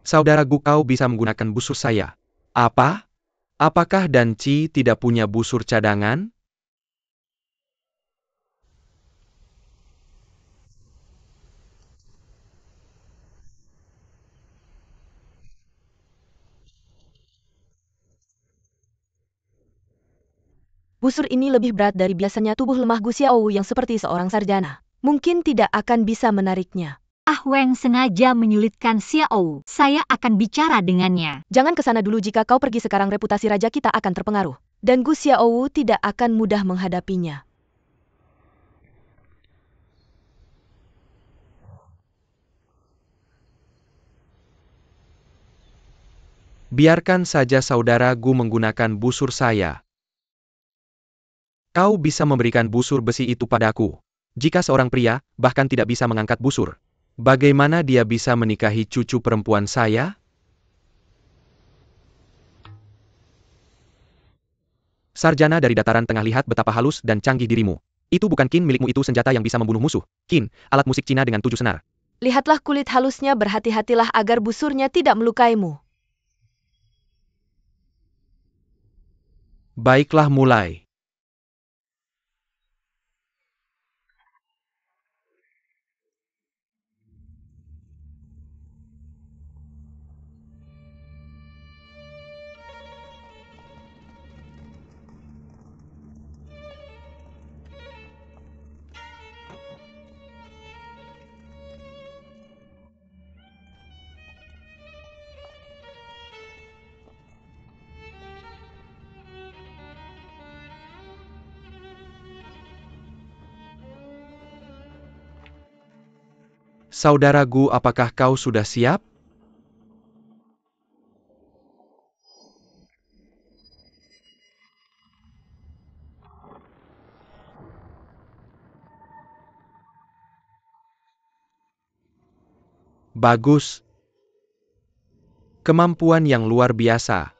Saudaraku, kau bisa menggunakan busur saya. Apa? Apakah Dan Ci tidak punya busur cadangan? Busur ini lebih berat dari biasanya. Tubuh lemah Gu Xiao yang seperti seorang sarjana mungkin tidak akan bisa menariknya. Ah Weng sengaja menyulitkan Xiao. Saya akan bicara dengannya. Jangan ke sana dulu. Jika kau pergi sekarang reputasi raja kita akan terpengaruh. Dan Gu Xiao tidak akan mudah menghadapinya. Biarkan saja saudara Gu menggunakan busur saya. Kau bisa memberikan busur besi itu padaku. Jika seorang pria, bahkan tidak bisa mengangkat busur, bagaimana dia bisa menikahi cucu perempuan saya? Sarjana dari dataran tengah, lihat betapa halus dan canggih dirimu. Itu bukan kin milikmu, itu senjata yang bisa membunuh musuh. Kin, alat musik Cina dengan 7 senar. Lihatlah kulit halusnya, berhati-hatilah agar busurnya tidak melukaimu. Baiklah, mulai. Saudara Gu, apakah kau sudah siap? Bagus. Kemampuan yang luar biasa.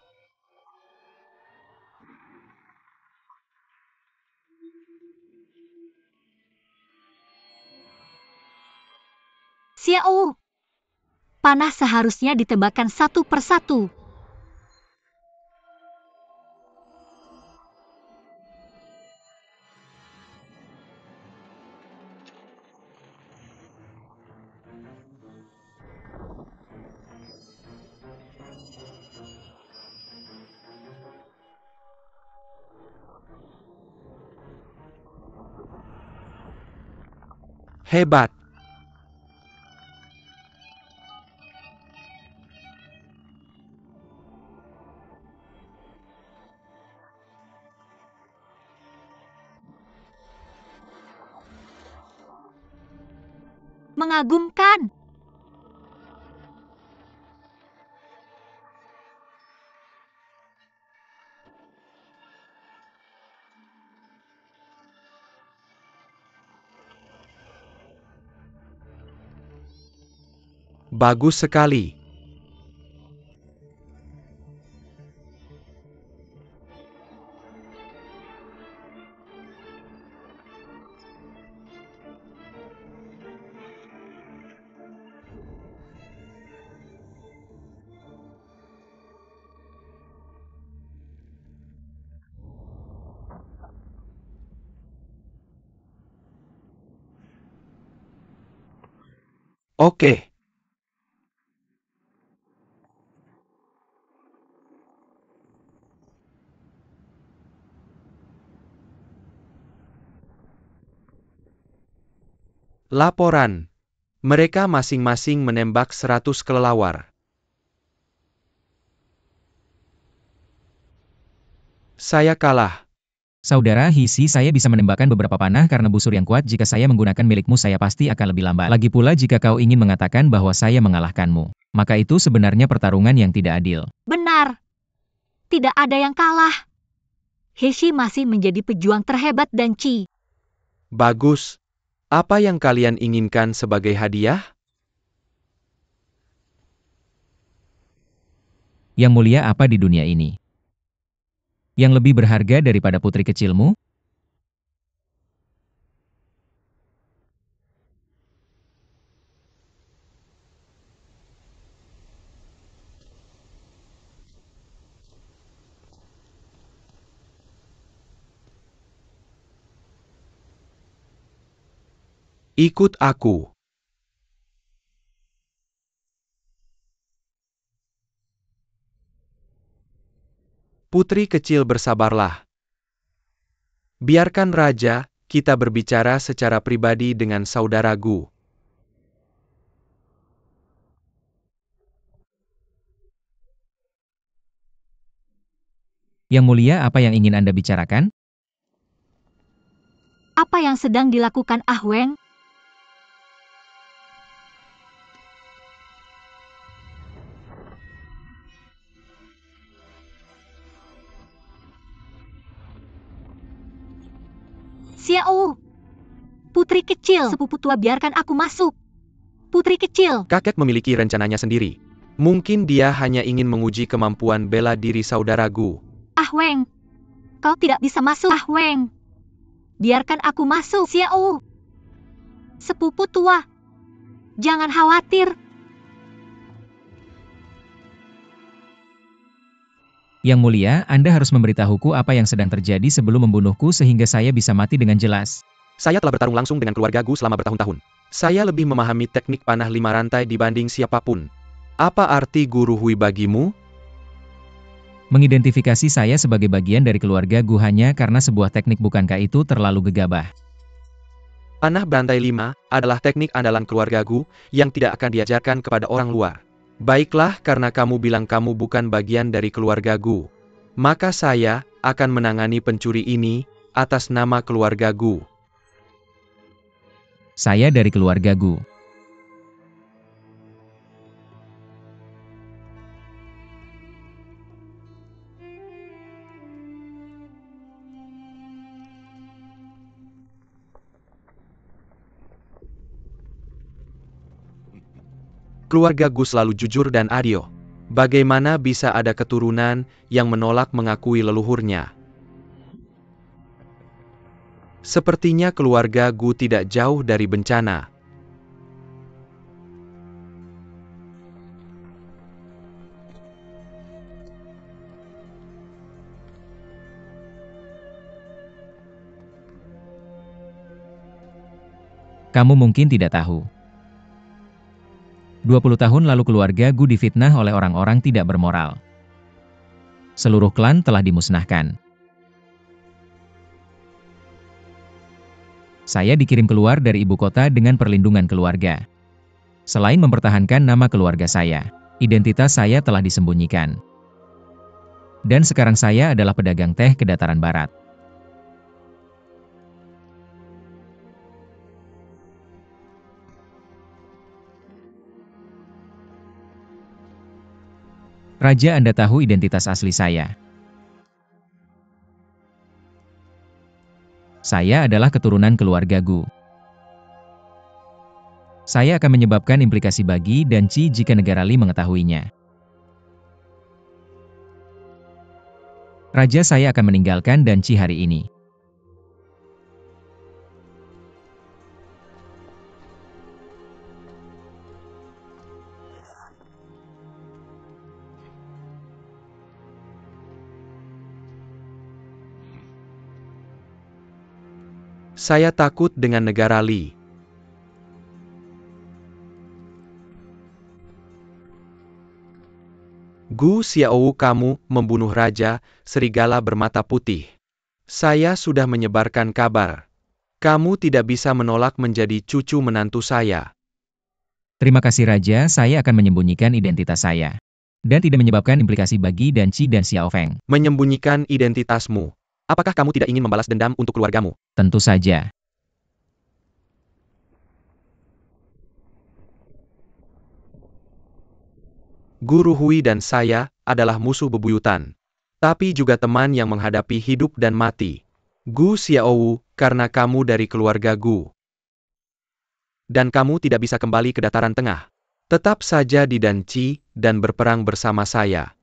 Xiao. Panah seharusnya ditembakkan satu persatu. Hebat. Mengagumkan. Bagus sekali. Oke. Laporan. Mereka masing-masing menembak 100 kelelawar. Saya kalah. Saudara Hisi, saya bisa menembakkan beberapa panah karena busur yang kuat. Jika saya menggunakan milikmu, saya pasti akan lebih lambat. Lagi pula jika kau ingin mengatakan bahwa saya mengalahkanmu, maka itu sebenarnya pertarungan yang tidak adil. Benar. Tidak ada yang kalah. Heishi masih menjadi pejuang terhebat dan Ci. Bagus. Apa yang kalian inginkan sebagai hadiah? Yang mulia, apa di dunia ini yang lebih berharga daripada putri kecilmu? Ikut aku. Putri kecil, bersabarlah. Biarkan Raja, kita berbicara secara pribadi dengan saudara Gu. Yang mulia, apa yang ingin Anda bicarakan? Apa yang sedang dilakukan Ah Weng? Xiao, putri kecil, sepupu tua, biarkan aku masuk. Putri kecil. Kakek memiliki rencananya sendiri. Mungkin dia hanya ingin menguji kemampuan bela diri saudara Gu. Ah Weng, kau tidak bisa masuk. Ah Weng, biarkan aku masuk. Xiao, sepupu tua, jangan khawatir. Yang mulia, Anda harus memberitahuku apa yang sedang terjadi sebelum membunuhku sehingga saya bisa mati dengan jelas. Saya telah bertarung langsung dengan keluarga Gu selama bertahun-tahun. Saya lebih memahami teknik panah 5 rantai dibanding siapapun. Apa arti Guru Hui bagimu? Mengidentifikasi saya sebagai bagian dari keluarga Gu hanya karena sebuah teknik, bukankah itu terlalu gegabah? Panah berantai 5 adalah teknik andalan keluarga Gu yang tidak akan diajarkan kepada orang luar. Baiklah, karena kamu bilang kamu bukan bagian dari keluarga Gu, maka saya akan menangani pencuri ini atas nama keluarga Gu. Saya dari keluarga Gu. Keluarga Gu selalu jujur dan adil. Bagaimana bisa ada keturunan yang menolak mengakui leluhurnya? Sepertinya keluarga Gu tidak jauh dari bencana. Kamu mungkin tidak tahu. 20 tahun lalu keluarga Gu difitnah oleh orang-orang tidak bermoral. Seluruh klan telah dimusnahkan. Saya dikirim keluar dari ibu kota dengan perlindungan keluarga. Selain mempertahankan nama keluarga saya, identitas saya telah disembunyikan. Dan sekarang saya adalah pedagang teh ke dataran barat. Raja, Anda tahu identitas asli saya. Saya adalah keturunan keluarga Gu. Saya akan menyebabkan implikasi bagi dan Qi jika negara Li mengetahuinya. Raja, saya akan meninggalkan dan Qi hari ini. Saya takut dengan negara Li. Gu Xiao, kamu membunuh Raja Serigala bermata putih. Saya sudah menyebarkan kabar. Kamu tidak bisa menolak menjadi cucu menantu saya. Terima kasih Raja, saya akan menyembunyikan identitas saya. Dan tidak menyebabkan implikasi bagi dan Qi dan Xiao Feng. Menyembunyikan identitasmu. Apakah kamu tidak ingin membalas dendam untuk keluargamu? Tentu saja. Guru Hui dan saya adalah musuh bebuyutan, tapi juga teman yang menghadapi hidup dan mati. Gu Xiao, karena kamu dari keluarga Gu, dan kamu tidak bisa kembali ke dataran tengah. Tetap saja di Danci dan berperang bersama saya.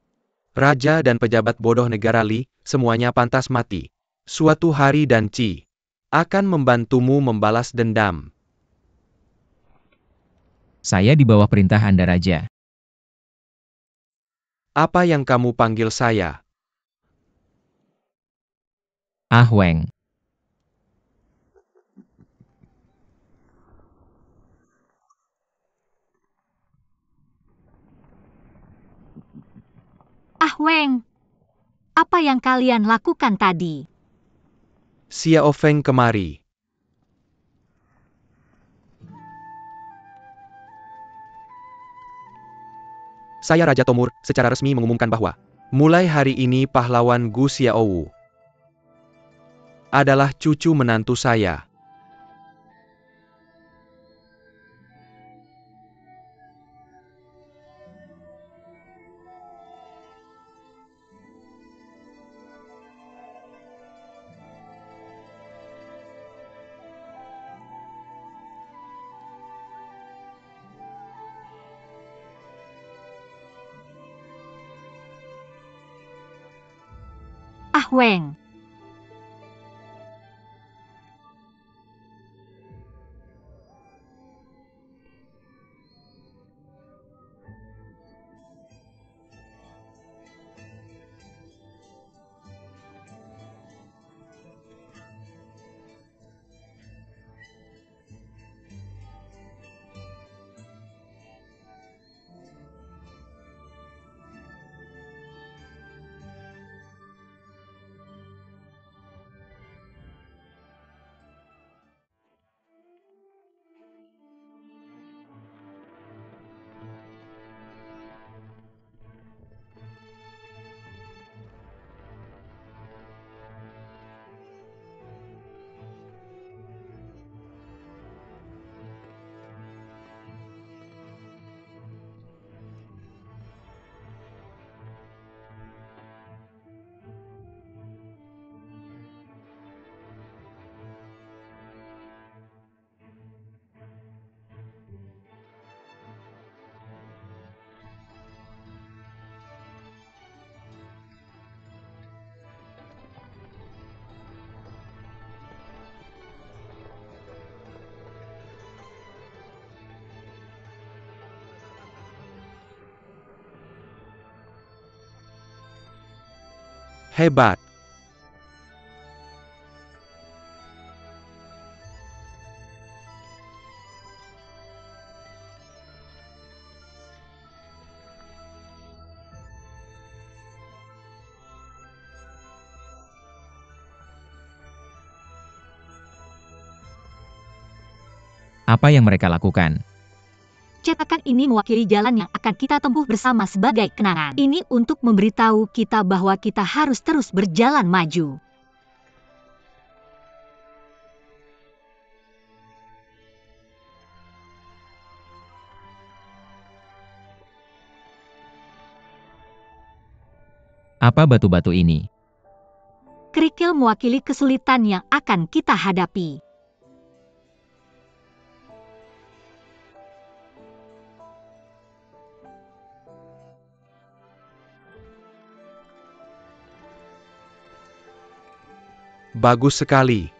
Raja dan pejabat bodoh negara Li, semuanya pantas mati. Suatu hari Danci akan membantumu membalas dendam. Saya di bawah perintah Anda Raja. Apa yang kamu panggil saya? Ah Weng. Weng, apa yang kalian lakukan tadi? Xiao Feng kemari. Saya Raja Tomur, secara resmi mengumumkan bahwa mulai hari ini pahlawan Gu Xiaowu adalah cucu menantu saya. Ah Weng, Hebat. Apa yang mereka lakukan? cetakan ini mewakili jalan yang akan kita tempuh bersama sebagai kenangan. Ini untuk memberitahu kita bahwa kita harus terus berjalan maju. Apa batu-batu ini? Kerikil mewakili kesulitan yang akan kita hadapi. Bagus sekali.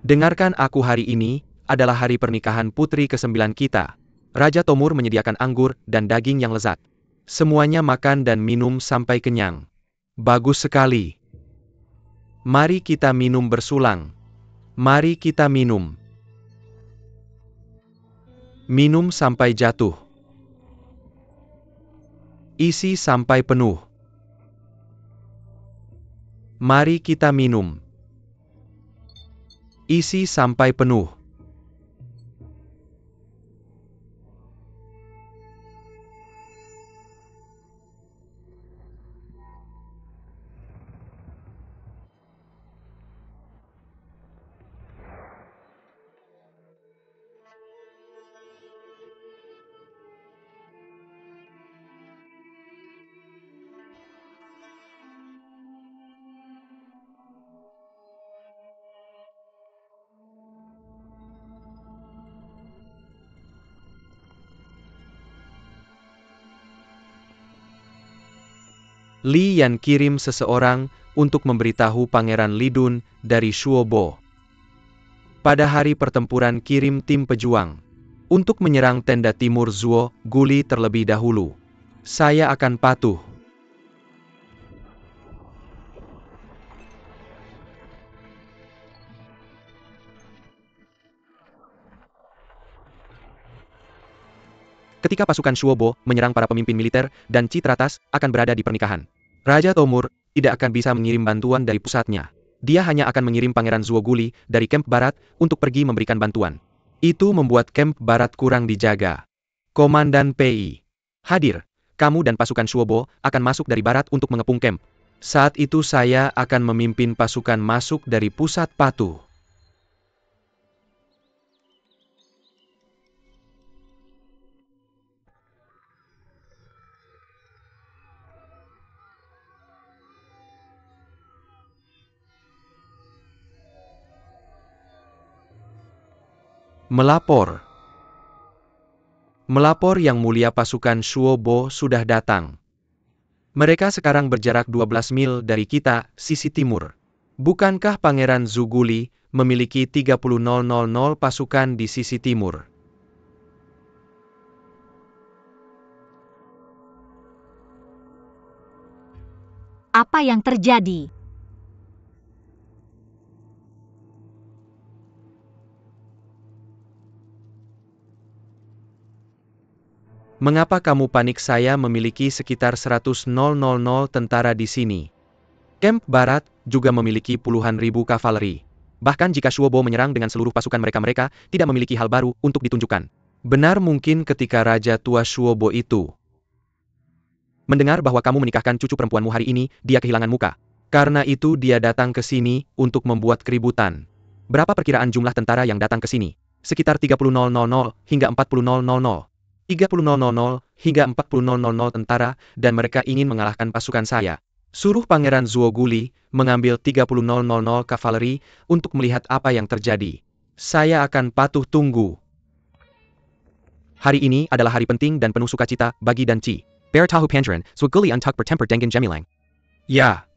Dengarkan aku, hari ini adalah hari pernikahan putri ke-9 kita. Raja Tomur menyediakan anggur dan daging yang lezat. Semuanya makan dan minum sampai kenyang. Bagus sekali. Mari kita minum bersulang. Mari kita minum. Minum sampai jatuh. Isi sampai penuh. Mari kita minum. Isi sampai penuh. Li Yan kirim seseorang untuk memberitahu Pangeran Lidun dari Shuobo. Pada hari pertempuran kirim tim pejuang untuk menyerang tenda timur Zuo Guli terlebih dahulu. Saya akan patuh. Ketika pasukan Shuobo menyerang para pemimpin militer dan Qi teratas akan berada di pernikahan, Raja Tomur tidak akan bisa mengirim bantuan dari pusatnya. Dia hanya akan mengirim Pangeran Zuo Guli dari Camp Barat untuk pergi memberikan bantuan. Itu membuat Camp Barat kurang dijaga. Komandan PI, hadir. Kamu dan pasukan Shuobo akan masuk dari barat untuk mengepung camp. Saat itu saya akan memimpin pasukan masuk dari pusat patuh. Melapor. Melapor Yang Mulia, pasukan Shuobo sudah datang. Mereka sekarang berjarak 12 mil dari kita, sisi timur. Bukankah Pangeran Zuguli memiliki 30.000 pasukan di sisi timur? Apa yang terjadi? Mengapa kamu panik? Saya memiliki sekitar 100.000 tentara di sini. Camp Barat juga memiliki puluhan ribu kavaleri. Bahkan jika Shuobo menyerang dengan seluruh pasukan mereka tidak memiliki hal baru untuk ditunjukkan. Benar, mungkin ketika Raja Tua Shuobo itu mendengar bahwa kamu menikahkan cucu perempuanmu hari ini, dia kehilangan muka. Karena itu dia datang ke sini untuk membuat keributan. Berapa perkiraan jumlah tentara yang datang ke sini? Sekitar 30.000 hingga 40.000. 30.000 hingga 40.000 tentara, dan mereka ingin mengalahkan pasukan saya. Suruh Pangeran Zuo Guli mengambil 30.000 kavaleri untuk melihat apa yang terjadi. Saya akan patuh tunggu. Hari ini adalah hari penting dan penuh sukacita bagi dan Qi. Bear tahu Pangeran Zuo Guli untuk bertempur dengan Gemilang. Ya.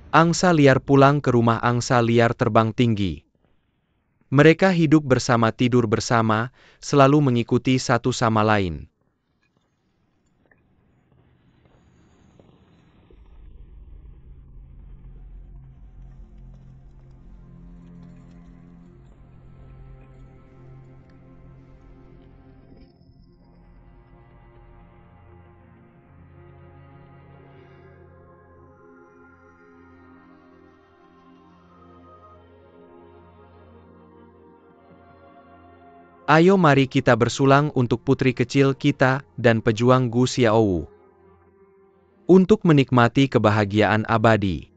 Angsa liar pulang ke rumah. Angsa liar terbang tinggi. Mereka hidup bersama, tidur bersama, selalu mengikuti satu sama lain. Ayo mari kita bersulang untuk putri kecil kita dan pejuang Gu Xiaowu. Untuk menikmati kebahagiaan abadi.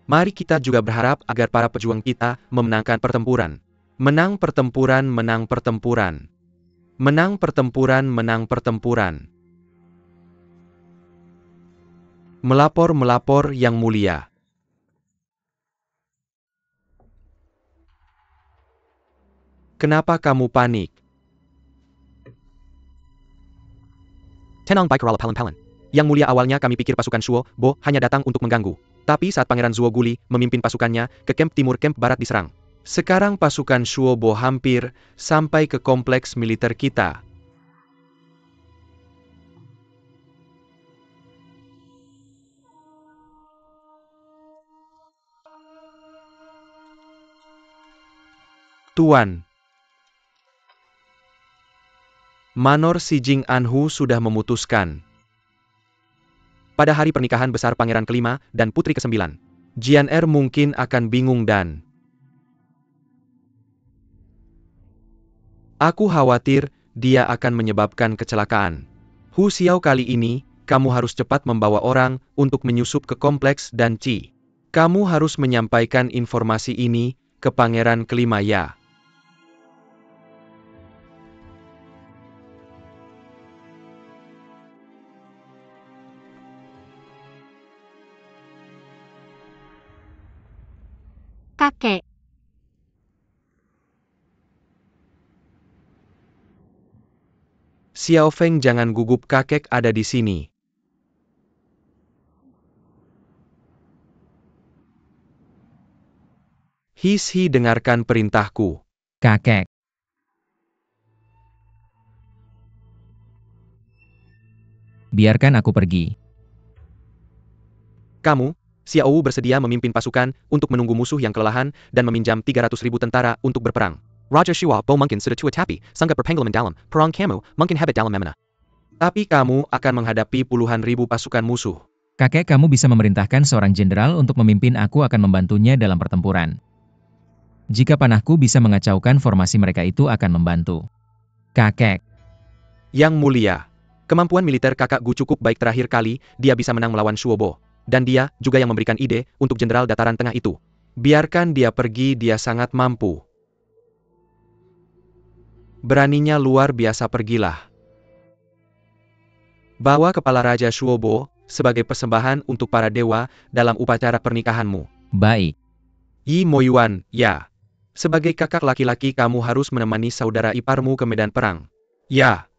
Mari kita juga berharap agar para pejuang kita memenangkan pertempuran. Menang pertempuran, menang pertempuran. Menang pertempuran, menang pertempuran. Melapor Yang Mulia. Kenapa kamu panik? Tenang, Bai Kerala Palan. Yang Mulia, awalnya kami pikir pasukan Shuobo hanya datang untuk mengganggu. Tapi saat Pangeran Zuo Guli memimpin pasukannya ke camp timur, camp barat diserang. Sekarang pasukan Shuobo hampir sampai ke kompleks militer kita. Tuan. Manor Si Jing Anhu sudah memutuskan. Pada hari pernikahan besar Pangeran kelima dan Putri ke-9, Jian Er mungkin akan bingung dan aku khawatir dia akan menyebabkan kecelakaan. Hu Xiao, kali ini, kamu harus cepat membawa orang untuk menyusup ke kompleks dan Qi. Kamu harus menyampaikan informasi ini ke Pangeran Kelima ya. Kakek, Xiao Feng, jangan gugup, kakek ada di sini. Hi, dengarkan perintahku. Kakek, biarkan aku pergi. Kamu, Xiao Wu, bersedia memimpin pasukan untuk menunggu musuh yang kelelahan dan meminjam 300.000 tentara untuk berperang. Roger Shua, Bo mungkin sudah tua tapi, sangat berpengalaman dalam perang kamu, mungkin hebat dalam memanah. Tapi kamu akan menghadapi puluhan ribu pasukan musuh. Kakek, kamu bisa memerintahkan seorang jenderal untuk memimpin, aku akan membantunya dalam pertempuran. Jika panahku bisa mengacaukan formasi mereka, itu akan membantu. Kakek, Yang mulia, kemampuan militer kakak Gu cukup baik. Terakhir kali, dia bisa menang melawan Shuobo. Dan dia juga yang memberikan ide untuk jenderal dataran tengah itu. Biarkan dia pergi, dia sangat mampu. Beraninya luar biasa, pergilah. Bawa kepala Raja Shuobo sebagai persembahan untuk para dewa dalam upacara pernikahanmu. baik. Yi Moyuan, ya. Sebagai kakak laki-laki, kamu harus menemani saudara iparmu ke medan perang. Ya.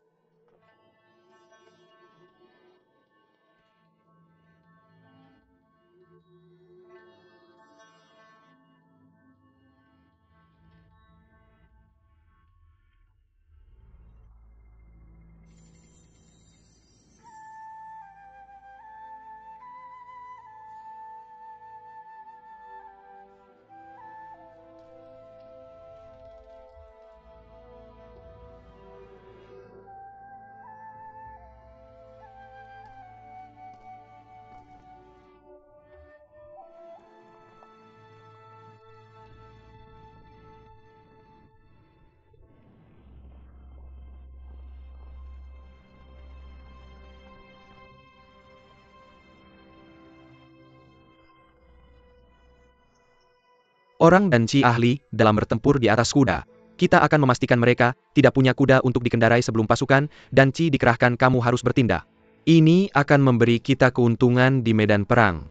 Orang dan Ci ahli dalam bertempur di atas kuda. Kita akan memastikan mereka tidak punya kuda untuk dikendarai sebelum pasukan dan Ci dikerahkan. Kamu harus bertindak. Ini akan memberi kita keuntungan di medan perang.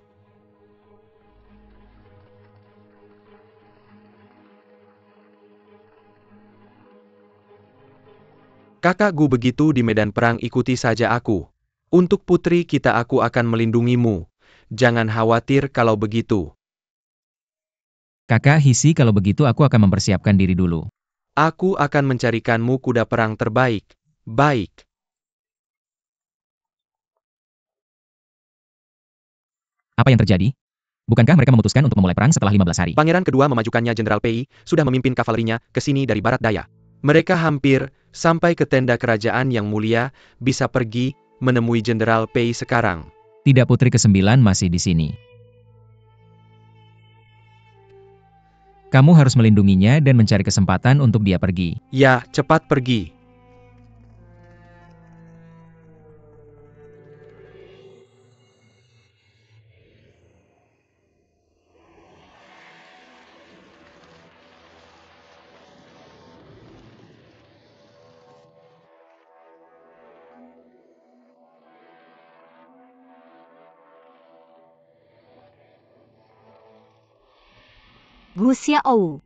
Kakak Gu begitu di medan perang, ikuti saja aku. Untuk putri kita, aku akan melindungimu. Jangan khawatir kalau begitu. Kakak Hisi, kalau begitu aku akan mempersiapkan diri dulu. Aku akan mencarikanmu kuda perang terbaik. Baik. Apa yang terjadi? Bukankah mereka memutuskan untuk memulai perang setelah 15 hari? Pangeran kedua memajukannya Jenderal Pei, sudah memimpin kavalerinya ke sini dari barat daya. Mereka hampir sampai ke tenda kerajaan. Yang mulia, bisa pergi menemui Jenderal Pei sekarang. Tidak, putri ke-9 masih di sini. Kamu harus melindunginya dan mencari kesempatan untuk dia pergi. Ya, cepat pergi. Gu Xiao.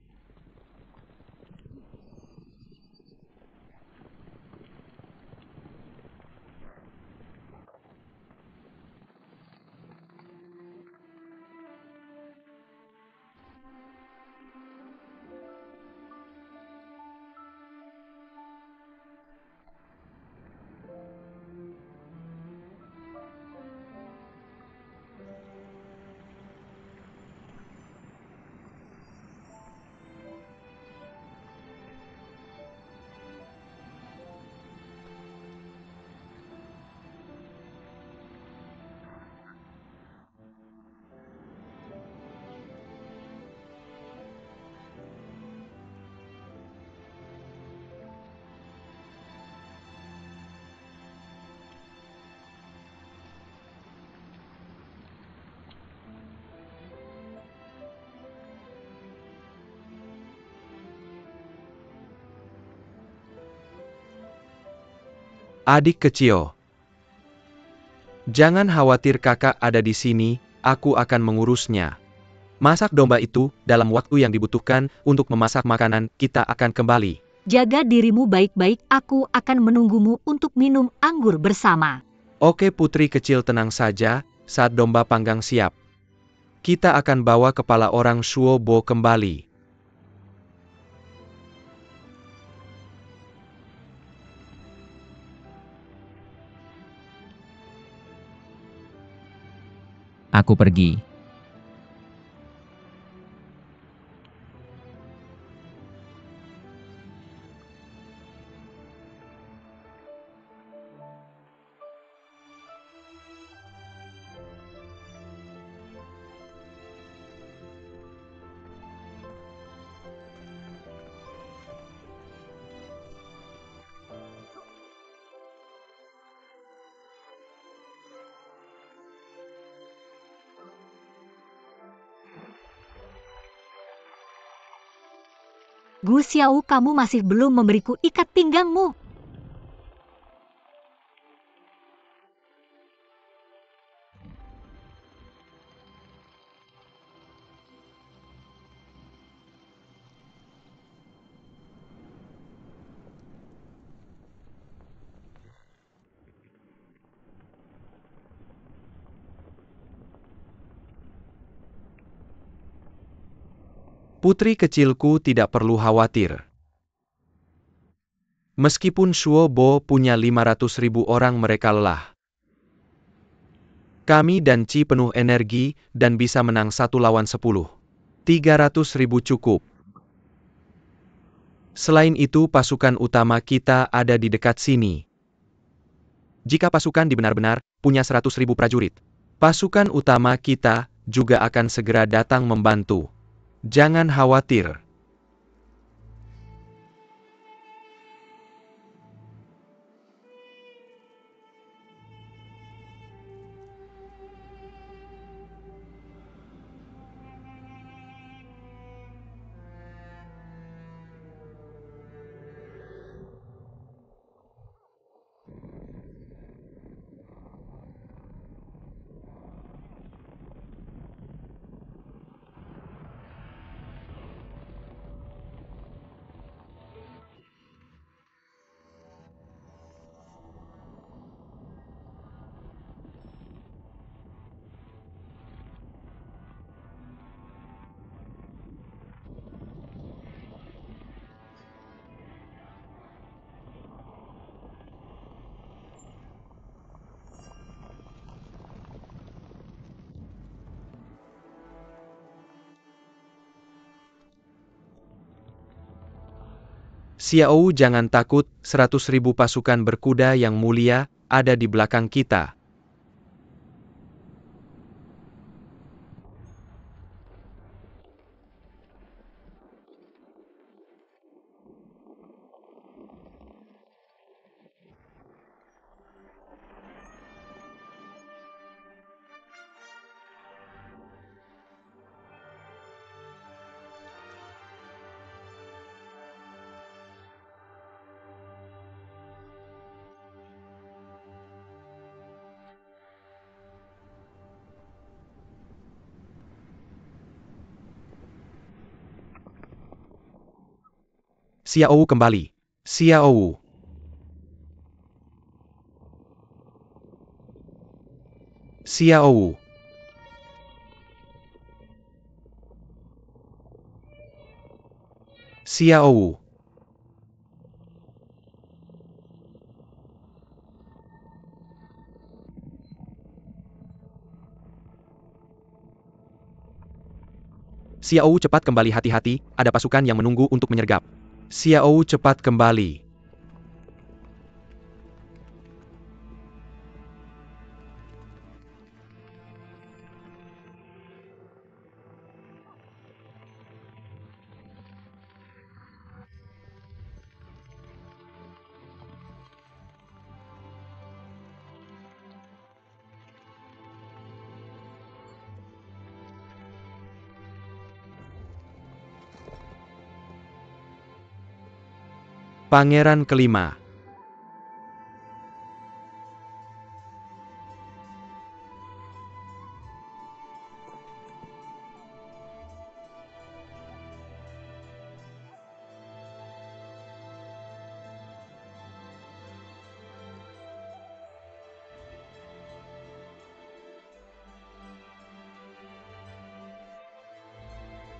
Adik kecil. Jangan khawatir, kakak ada di sini, aku akan mengurusnya. Masak domba itu, dalam waktu yang dibutuhkan, untuk memasak makanan, kita akan kembali. Jaga dirimu baik-baik, aku akan menunggumu untuk minum anggur bersama. Oke putri kecil, tenang saja, saat domba panggang siap. Kita akan bawa kepala orang Shuobo kembali. Aku pergi. Gu Xiao, kamu masih belum memberiku ikat pinggangmu. Putri kecilku tidak perlu khawatir. Meskipun Shuobo punya 500.000 orang, mereka lelah. Kami dan Ci penuh energi, dan bisa menang 1 lawan 10. 300.000 cukup. Selain itu, pasukan utama kita ada di dekat sini. Jika pasukan benar-benar punya 100.000 prajurit, pasukan utama kita juga akan segera datang membantu. Jangan khawatir. Xiao, jangan takut, 100.000 pasukan berkuda yang mulia ada di belakang kita. Xiao kembali. Xiao. Xiao. Xiao. Xiao, cepat kembali, hati-hati, ada pasukan yang menunggu untuk menyergap. Xiao, cepat kembali. Pangeran kelima.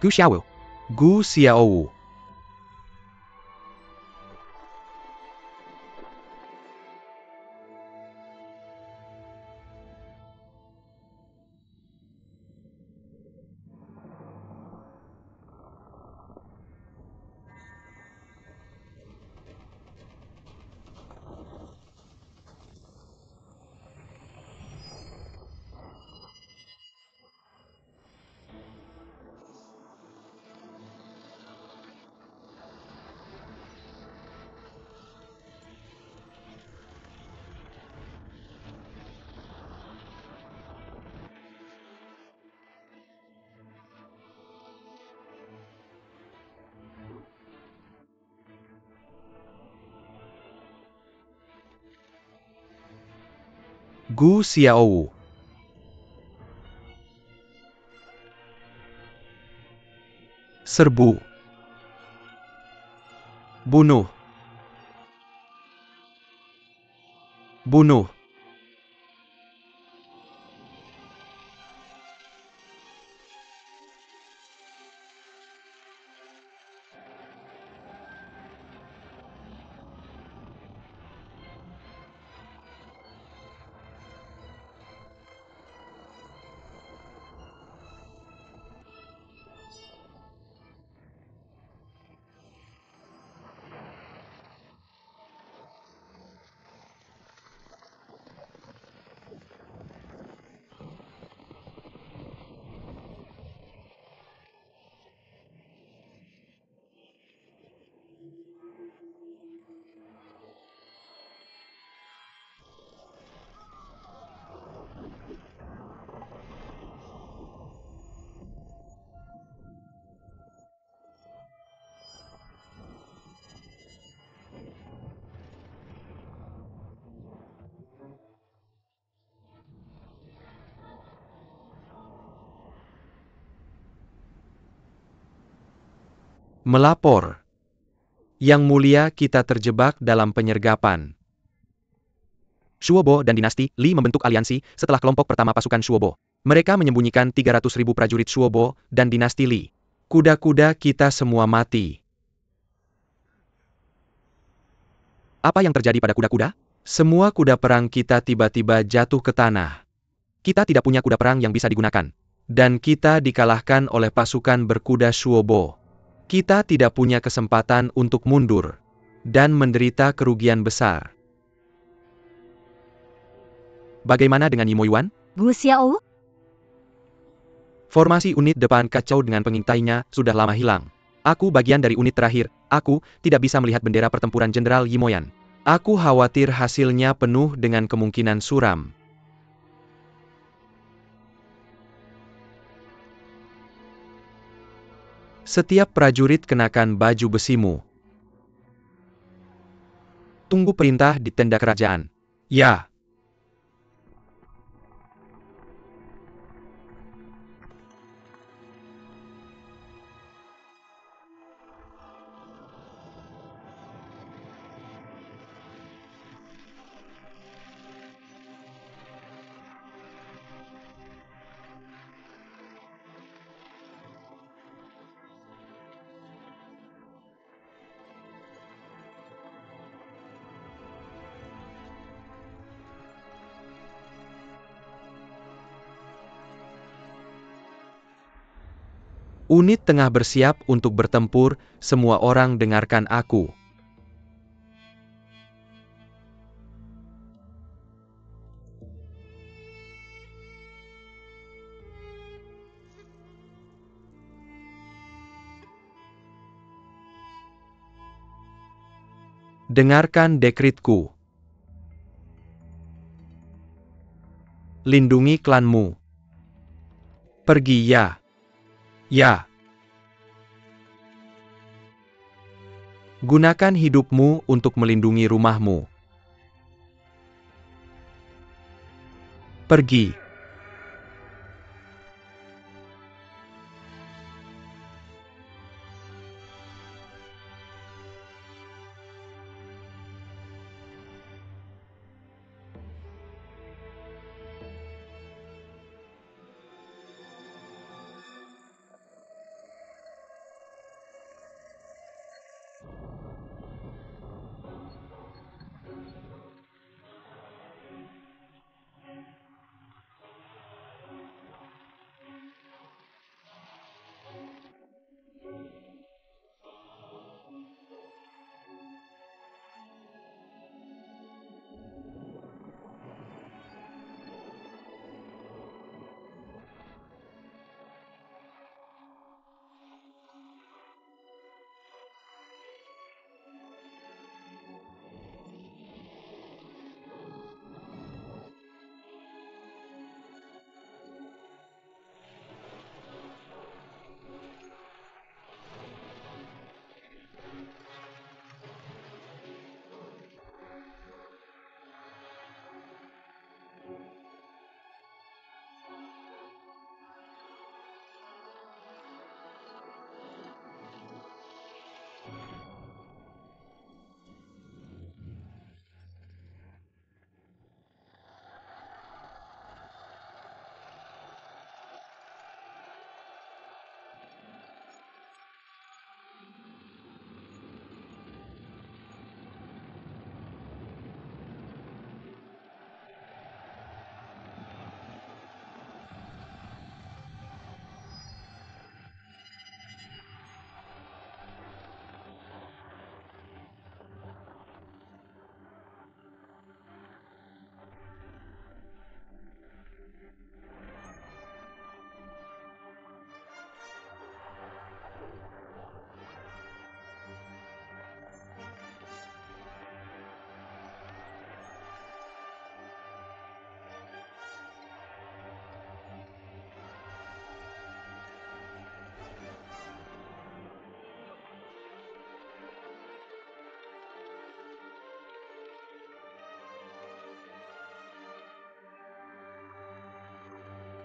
Gu Xiaowu. Gu Xiaowu. Gu Xiaowu. Serbu. Bunuh. Bunuh. Melapor. Yang mulia, kita terjebak dalam penyergapan. Shuobo dan dinasti Li membentuk aliansi setelah kelompok pertama pasukan Shuobo. Mereka menyembunyikan 300.000 prajurit Shuobo dan dinasti Li. Kuda-kuda kita semua mati. Apa yang terjadi pada kuda-kuda? Semua kuda perang kita tiba-tiba jatuh ke tanah. Kita tidak punya kuda perang yang bisa digunakan. Dan kita dikalahkan oleh pasukan berkuda Shuobo. Kita tidak punya kesempatan untuk mundur. Dan menderita kerugian besar. Bagaimana dengan Yimo Yuan? Gu Xiaowu? Formasi unit depan kacau dengan pengintainya sudah lama hilang. Aku bagian dari unit terakhir. Aku tidak bisa melihat bendera pertempuran Jenderal Yimoyan. Aku khawatir hasilnya penuh dengan kemungkinan suram. Setiap prajurit kenakan baju besimu. Tunggu perintah di tenda kerajaan. Ya. Unit tengah bersiap untuk bertempur, semua orang dengarkan aku. Dengarkan dekritku. Lindungi klanmu. Pergi ya. Ya. Gunakan hidupmu untuk melindungi rumahmu. Pergi.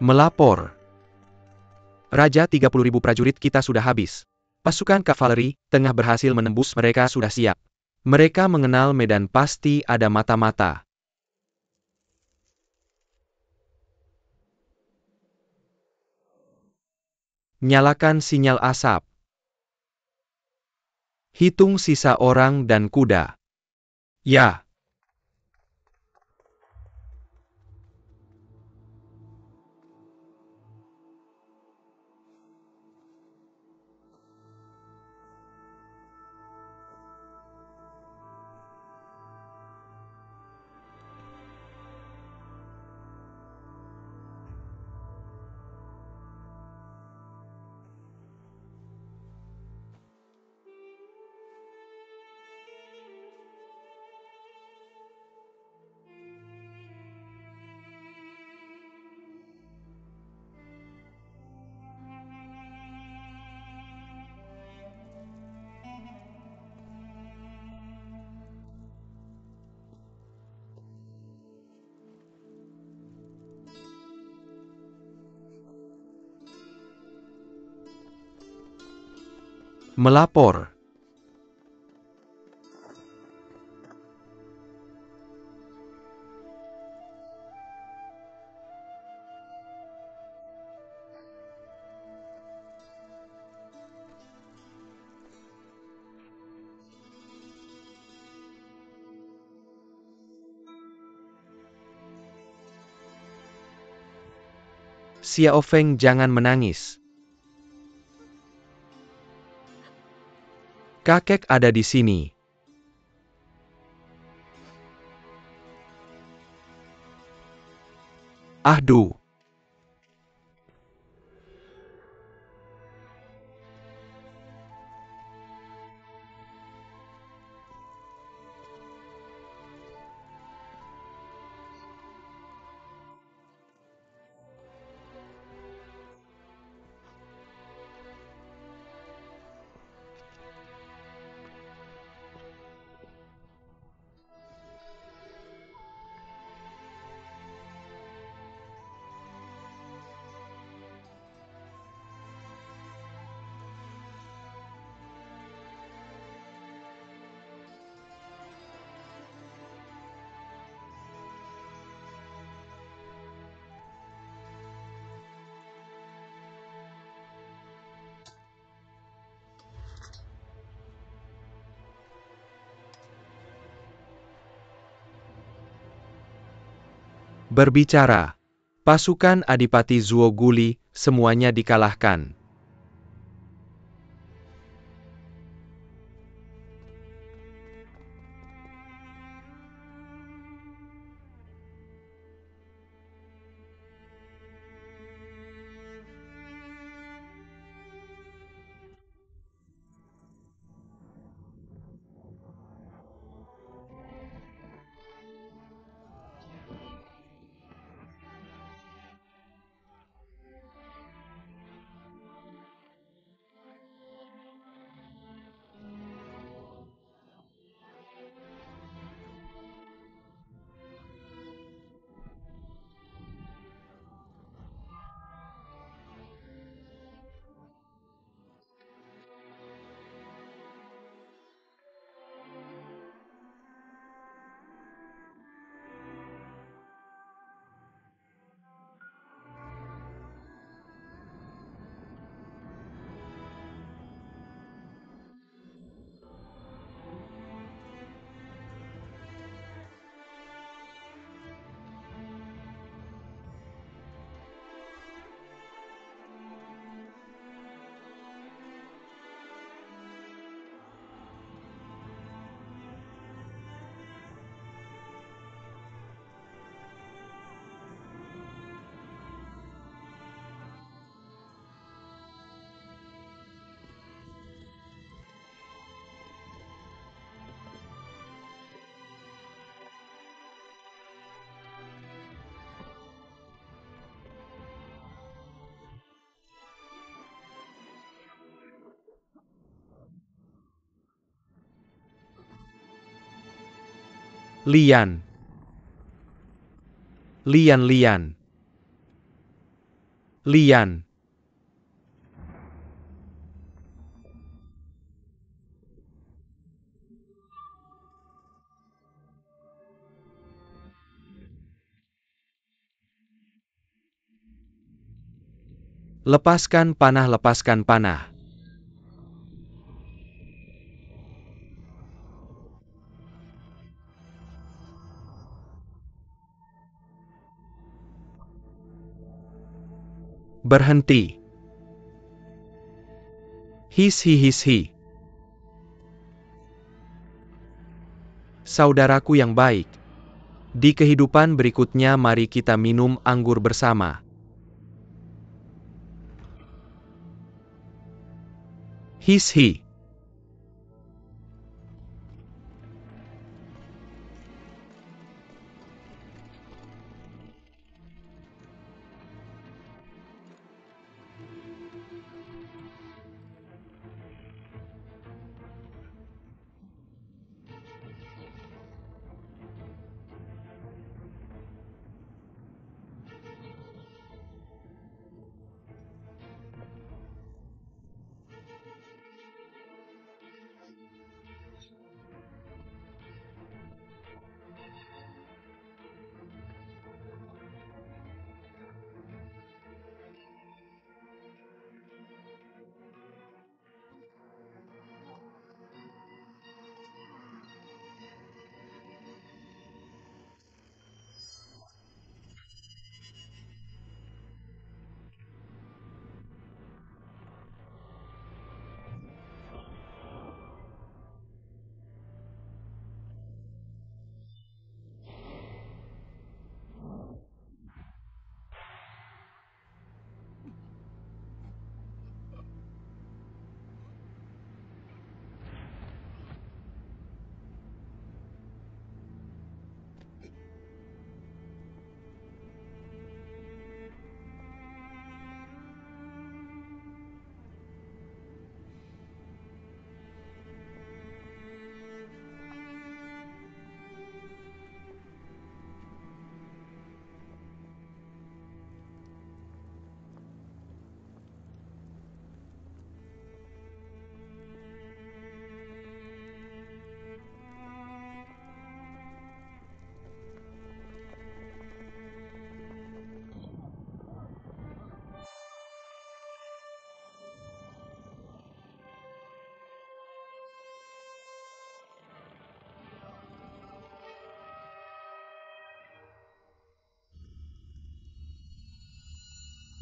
Melapor. Raja, 30.000 prajurit kita sudah habis. Pasukan kavaleri tengah berhasil menembus, mereka sudah siap. Mereka mengenal medan, pasti ada mata-mata. Nyalakan sinyal asap. Hitung sisa orang dan kuda. Ya. Melapor. Xiao Feng, jangan menangis. Kakek ada di sini. Ahdu. Berbicara. Pasukan Adipati Zuo Guli, semuanya dikalahkan. Lian. Lian. Lepaskan panah, lepaskan panah. Berhenti. His hi. Saudaraku yang baik. Di kehidupan berikutnya mari kita minum anggur bersama. His hi.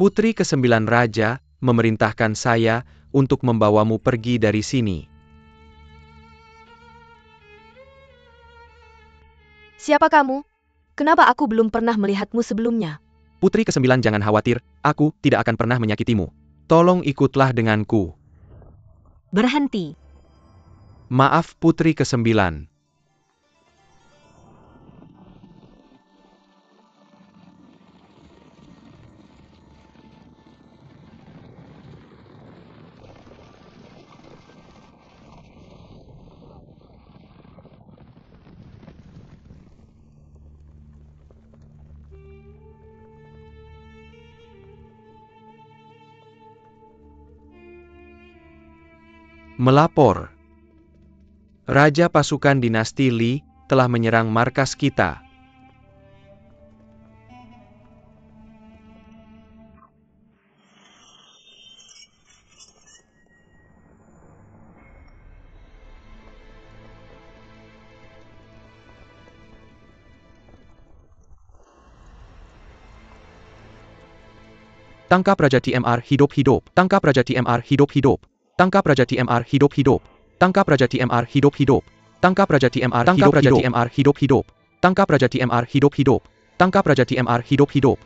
Putri ke-9 Raja memerintahkan saya untuk membawamu pergi dari sini. Siapa kamu? Kenapa aku belum pernah melihatmu sebelumnya? Putri ke-9, jangan khawatir, aku tidak akan pernah menyakitimu. Tolong ikutlah denganku. Berhenti. Maaf Putri ke-9. Melapor. Raja pasukan dinasti Li telah menyerang markas kita. Tangkap Raja TMR hidup-hidup. Tangkap Raja TMR hidup-hidup. Tangkap Raja TMR hidup-hidup. Tangkap Raja TMR hidup-hidup. Tangkap Raja TMR hidup-hidup. Tangkap Raja TMR hidup-hidup. Tangkap Raja TMR hidup-hidup.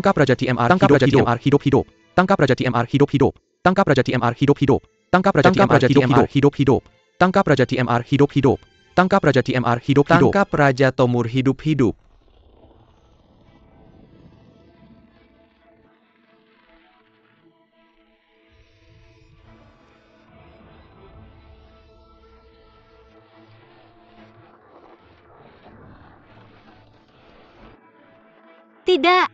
Tangkap Raja TMR hidup-hidup. Tangkap Raja TMR hidup-hidup. Tangkap Raja TMR hidup-hidup. Tangkap Raja TMR hidup-hidup. Tangkap Raja TMR hidup-hidup. Tangkap Raja TMR hidup-hidup. Tangkap Raja Tomur hidup-hidup. Tidak.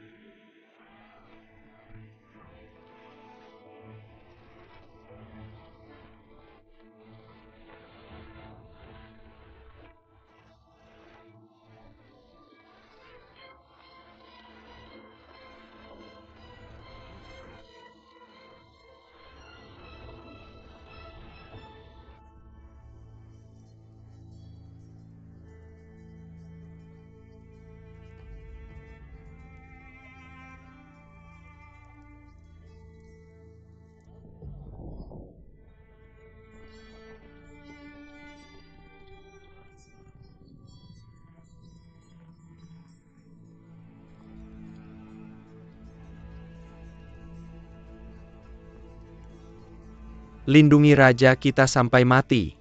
Lindungi raja kita sampai mati.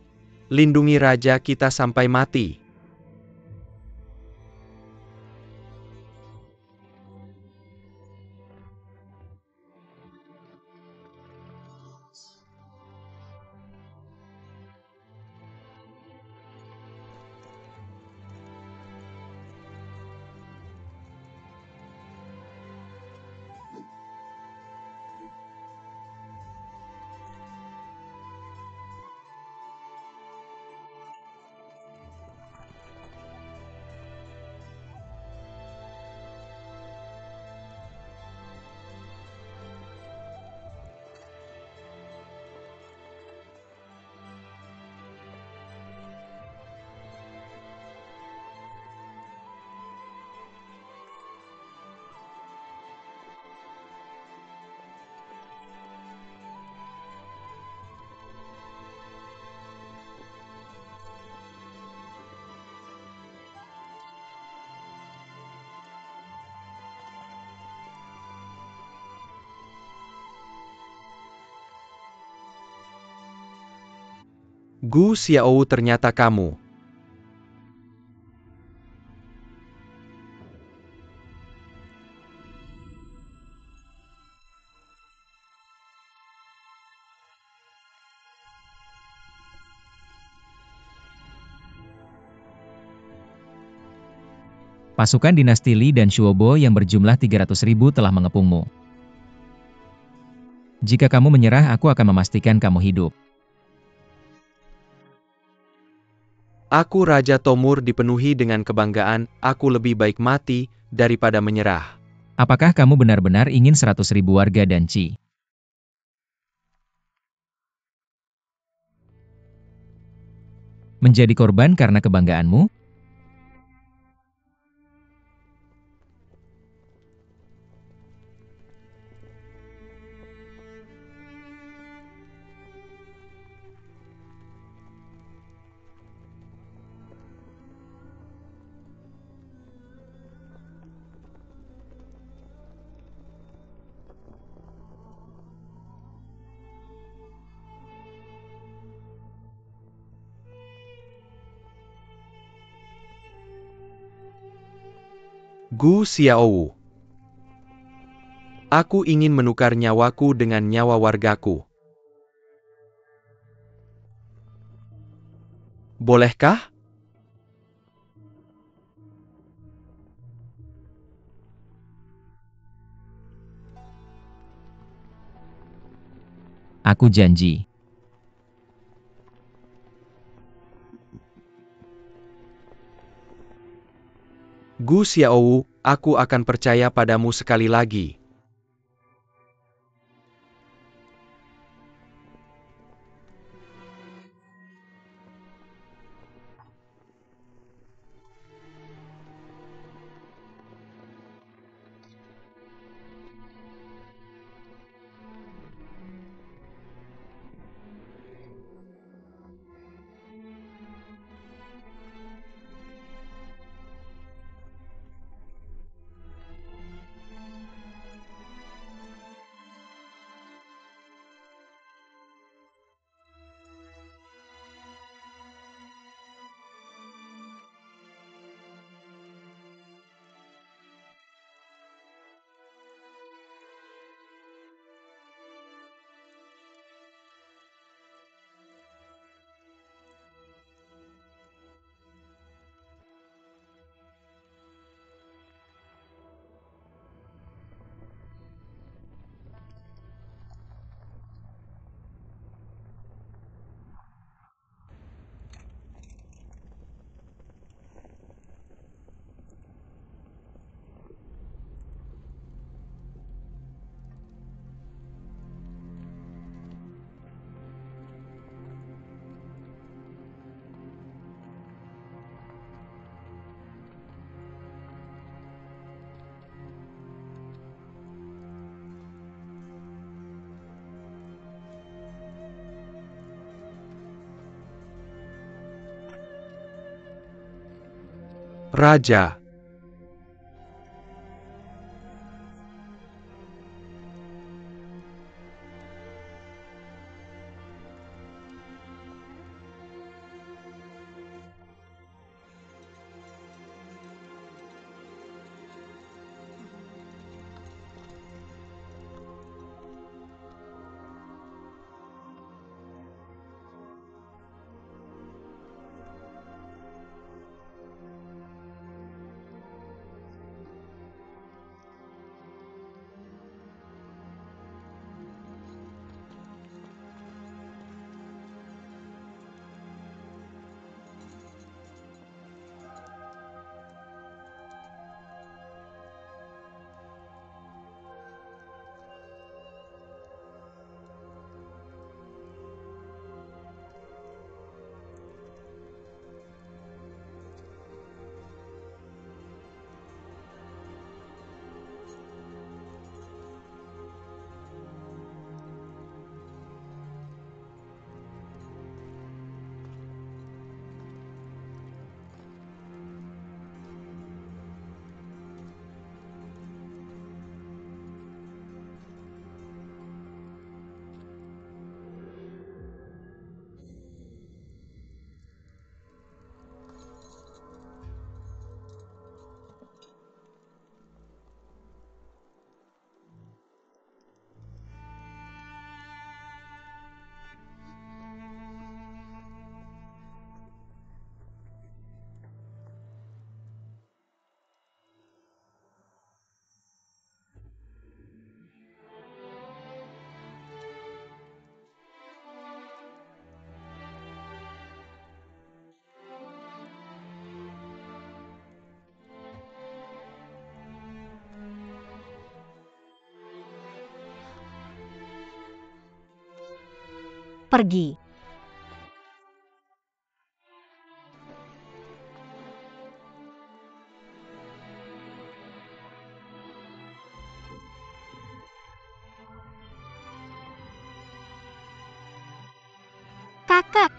Lindungi raja kita sampai mati. Gu Xiaowu, ternyata kamu. Pasukan dinasti Li dan Shuobo yang berjumlah 300.000 telah mengepungmu. Jika kamu menyerah, aku akan memastikan kamu hidup. Aku Raja Tomur dipenuhi dengan kebanggaan, aku lebih baik mati daripada menyerah. Apakah kamu benar-benar ingin 100.000 warga dan Qi menjadi korban karena kebanggaanmu? Gu Xiaowu. Aku ingin menukar nyawaku dengan nyawa wargaku. Bolehkah? Aku janji. Gu Xiaowu, aku akan percaya padamu sekali lagi. Raja. pergi. Kakak,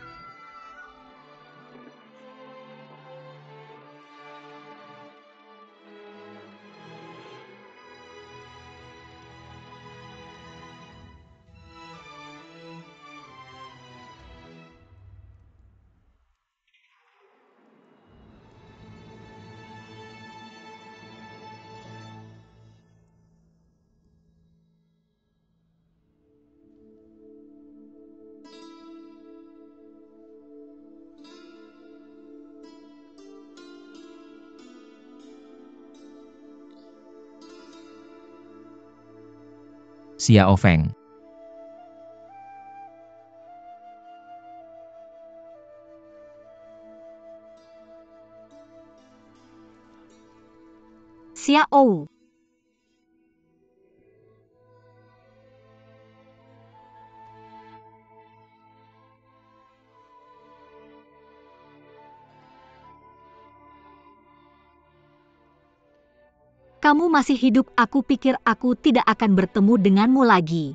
Xiao Feng. Xiao. Kamu masih hidup, aku pikir aku tidak akan bertemu denganmu lagi.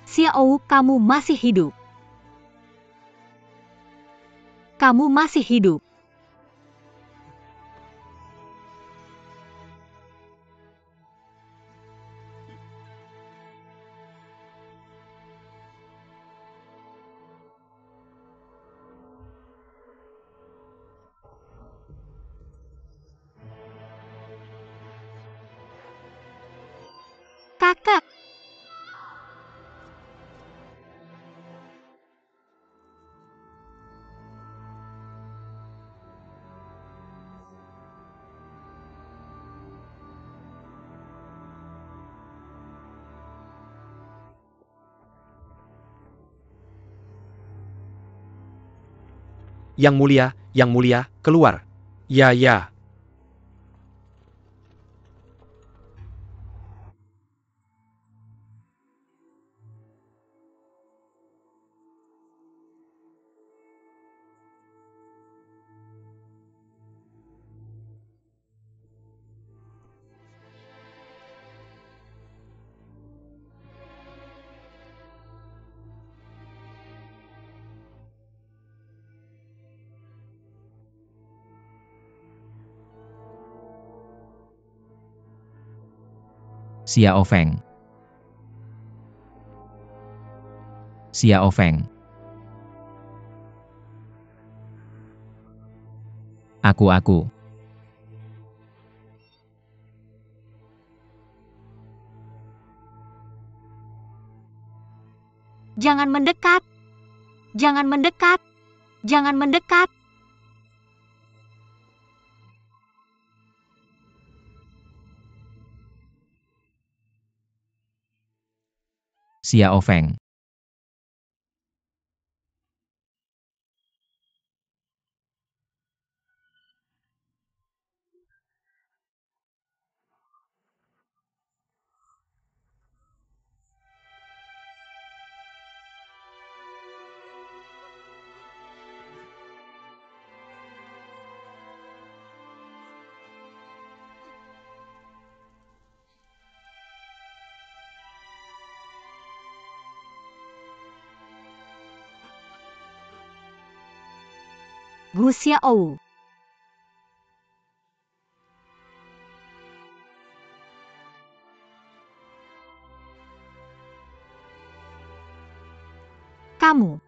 Xiao, kamu masih hidup. Kamu masih hidup. Kakak. Yang mulia, keluar. Ya, ya. Xiao Feng. Xiao Feng. Aku. Jangan mendekat. Jangan mendekat. Jangan mendekat. Xiao Feng. Gu Xiao. Kamu.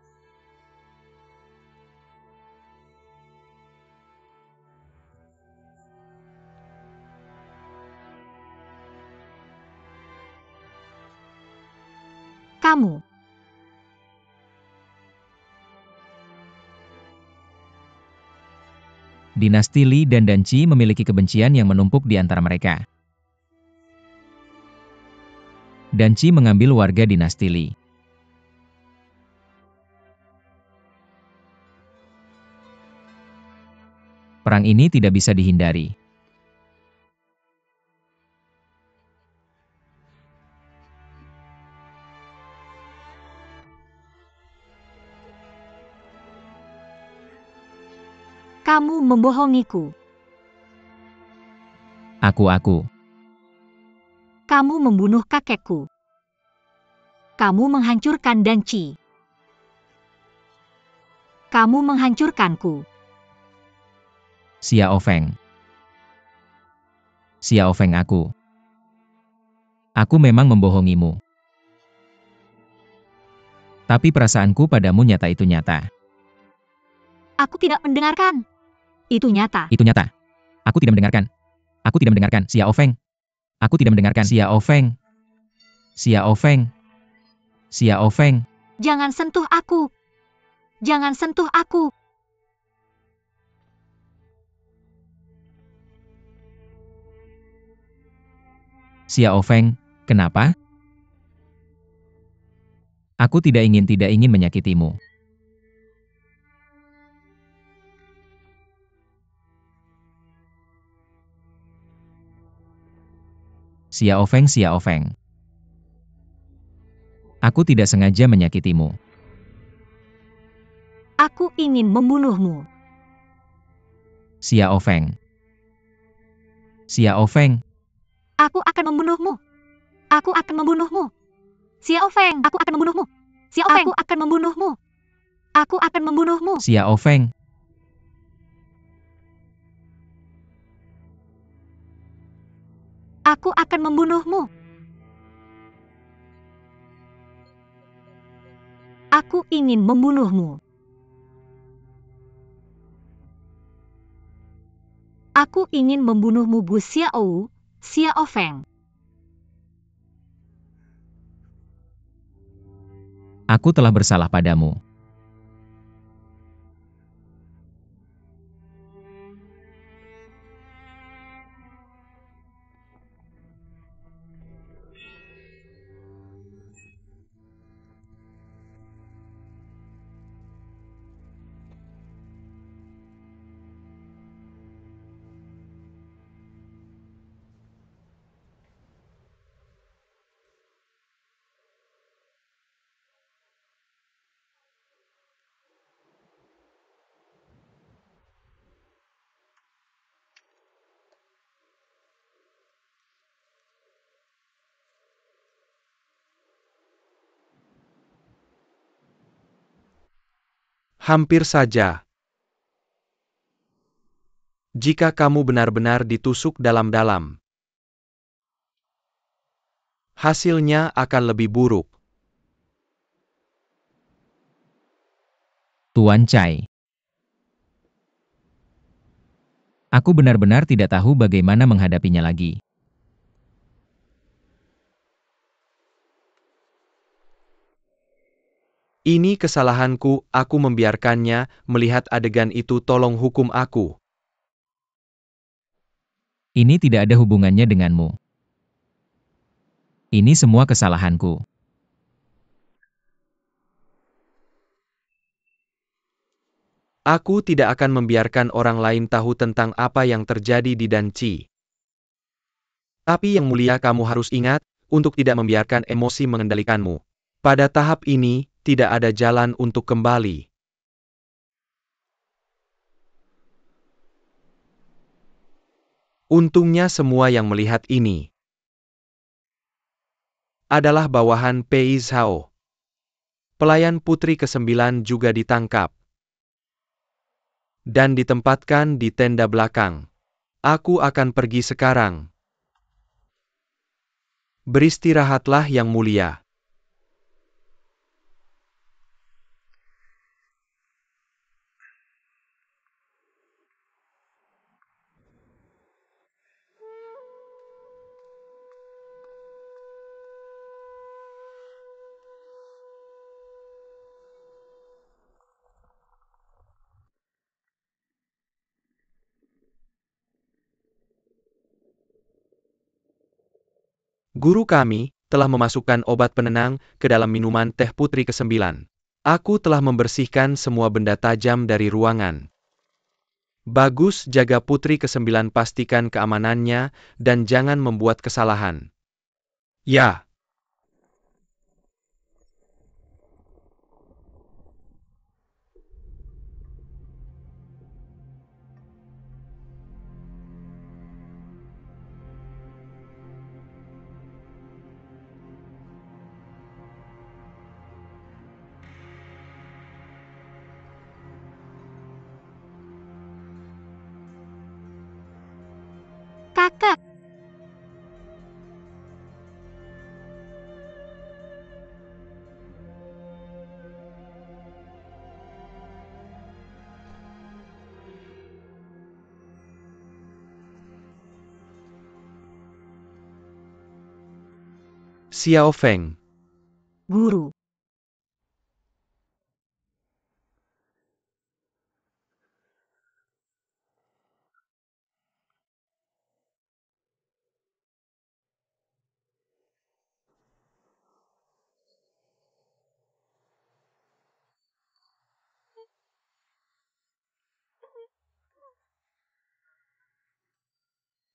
Kamu. Dinasti Li dan Danci memiliki kebencian yang menumpuk di antara mereka. Danci mengambil warga dinasti Li. Perang ini tidak bisa dihindari. Kamu membohongiku. Aku. Kamu membunuh kakekku. Kamu menghancurkan Danci. Kamu menghancurkanku. Xiao Feng. Xiao Feng aku. Aku memang membohongimu. Tapi perasaanku padamu nyata itu nyata. Aku tidak mendengarkan. Itu nyata. Itu nyata. Aku tidak mendengarkan. Aku tidak mendengarkan. Xiao Feng. Aku tidak mendengarkan. Xiao Feng. Xiao Feng. Xiao Feng. Jangan sentuh aku. Jangan sentuh aku. Xiao Feng, kenapa? Aku tidak ingin menyakitimu. Xiao Feng, Xiao Feng. Aku tidak sengaja menyakitimu. Aku ingin membunuhmu. Xiao Feng. Xiao Feng. Aku akan membunuhmu. Aku akan membunuhmu. Xiao Feng, aku akan membunuhmu. Xiao Feng, aku akan membunuhmu. Aku akan membunuhmu. Xiao Feng. Aku akan membunuhmu. Aku ingin membunuhmu. Aku ingin membunuhmu Bu Xiao, Xiao Feng. Aku telah bersalah padamu. Hampir saja. Jika kamu benar-benar ditusuk dalam-dalam, hasilnya akan lebih buruk. Tuan Cai. Aku benar-benar tidak tahu bagaimana menghadapinya lagi. Ini kesalahanku, aku membiarkannya, melihat adegan itu tolong hukum aku. Ini tidak ada hubungannya denganmu. Ini semua kesalahanku. Aku tidak akan membiarkan orang lain tahu tentang apa yang terjadi di Danci. Tapi yang mulia kamu harus ingat, untuk tidak membiarkan emosi mengendalikanmu. Pada tahap ini, tidak ada jalan untuk kembali. Untungnya semua yang melihat ini adalah bawahan Pei Zhao. Pelayan putri ke-9 juga ditangkap dan ditempatkan di tenda belakang. Aku akan pergi sekarang. Beristirahatlah yang mulia. Guru kami telah memasukkan obat penenang ke dalam minuman teh putri ke-9. Aku telah membersihkan semua benda tajam dari ruangan. Bagus, jaga putri ke-9, pastikan keamanannya, dan jangan membuat kesalahan. Ya. Kakak, Xiao Feng. Guru.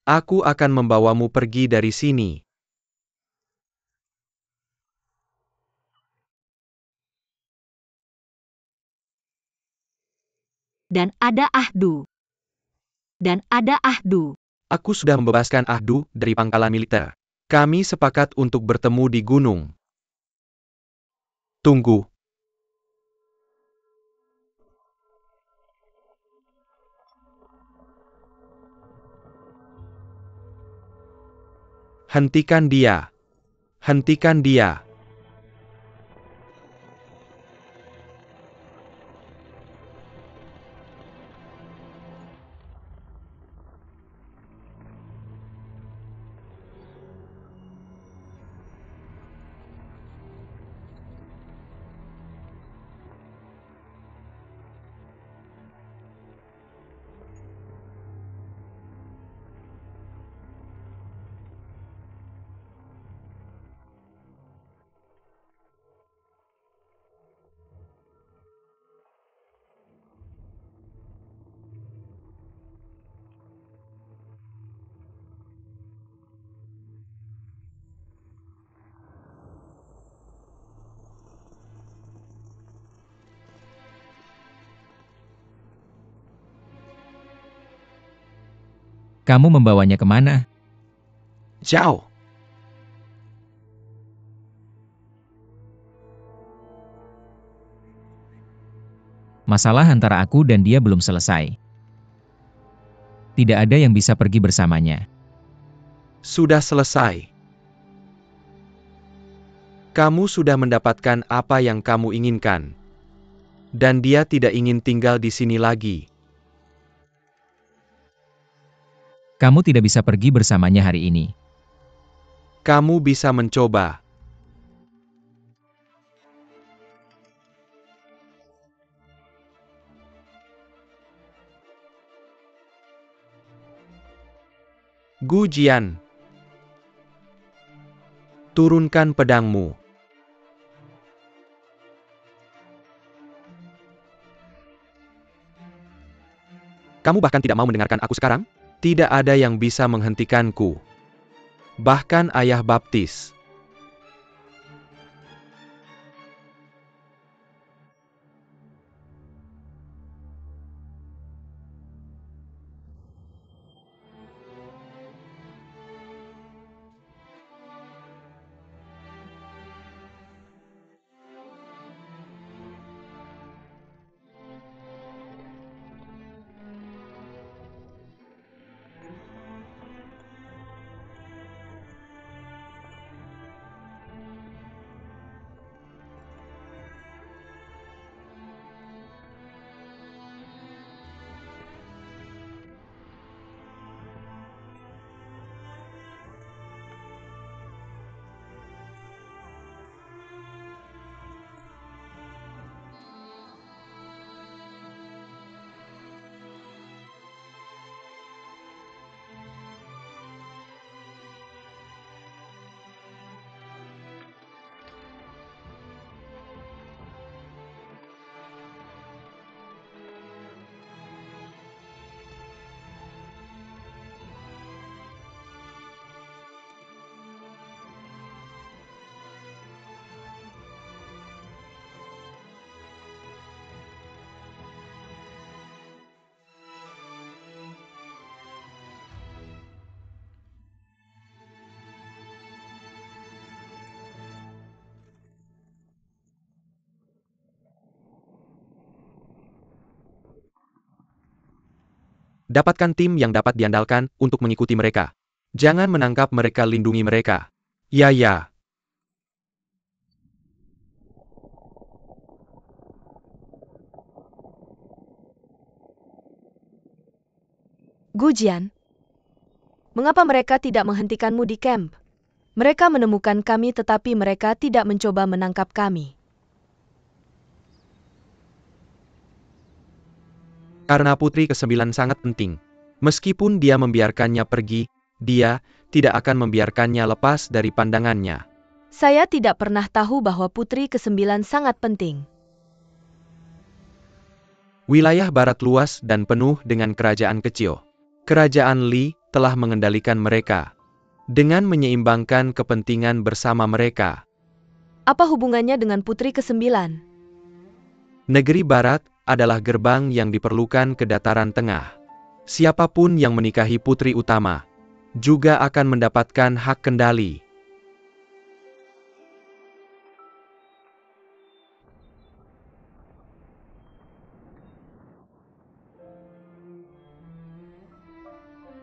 Aku akan membawamu pergi dari sini. dan ada Ahdu. Dan ada Ahdu. Aku sudah membebaskan Ahdu dari pangkalan militer. Kami sepakat untuk bertemu di gunung. Tunggu. Hentikan dia. Hentikan dia. Kamu membawanya kemana? Jauh. Masalah antara aku dan dia belum selesai. Tidak ada yang bisa pergi bersamanya. Sudah selesai. Kamu sudah mendapatkan apa yang kamu inginkan. Dan dia tidak ingin tinggal di sini lagi. Kamu tidak bisa pergi bersamanya hari ini. Kamu bisa mencoba. Gu Jian. Turunkan pedangmu. Kamu bahkan tidak mau mendengarkan aku sekarang? Tidak ada yang bisa menghentikanku. Bahkan ayah baptis. Dapatkan tim yang dapat diandalkan untuk mengikuti mereka. Jangan menangkap mereka, lindungi mereka. Ya. Gu Jian, mengapa mereka tidak menghentikanmu di camp? Mereka menemukan kami tetapi mereka tidak mencoba menangkap kami. Karena putri ke-9 sangat penting. Meskipun dia membiarkannya pergi, dia tidak akan membiarkannya lepas dari pandangannya. Saya tidak pernah tahu bahwa putri ke-9 sangat penting. Wilayah barat luas dan penuh dengan kerajaan kecil. Kerajaan Li telah mengendalikan mereka dengan menyeimbangkan kepentingan bersama mereka. Apa hubungannya dengan putri ke-9? Negeri barat adalah gerbang yang diperlukan ke dataran tengah. Siapapun yang menikahi putri utama juga akan mendapatkan hak kendali.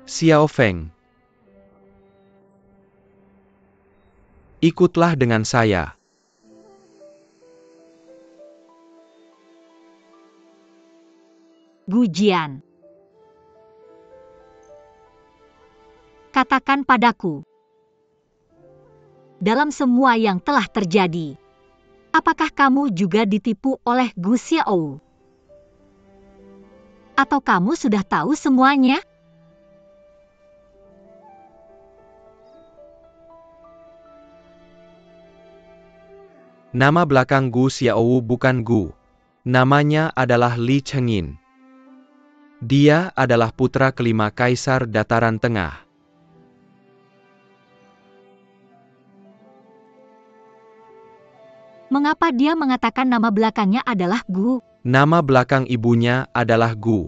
Xiao Feng, ikutlah dengan saya. Gu Jian, katakan padaku, dalam semua yang telah terjadi, apakah kamu juga ditipu oleh Gu Xiaowu? Atau kamu sudah tahu semuanya? Nama belakang Gu Xiaowu bukan Gu. Namanya adalah Li Chengyin. Dia adalah putra kelima Kaisar Dataran Tengah. Mengapa dia mengatakan nama belakangnya adalah Gu? Nama belakang ibunya adalah Gu.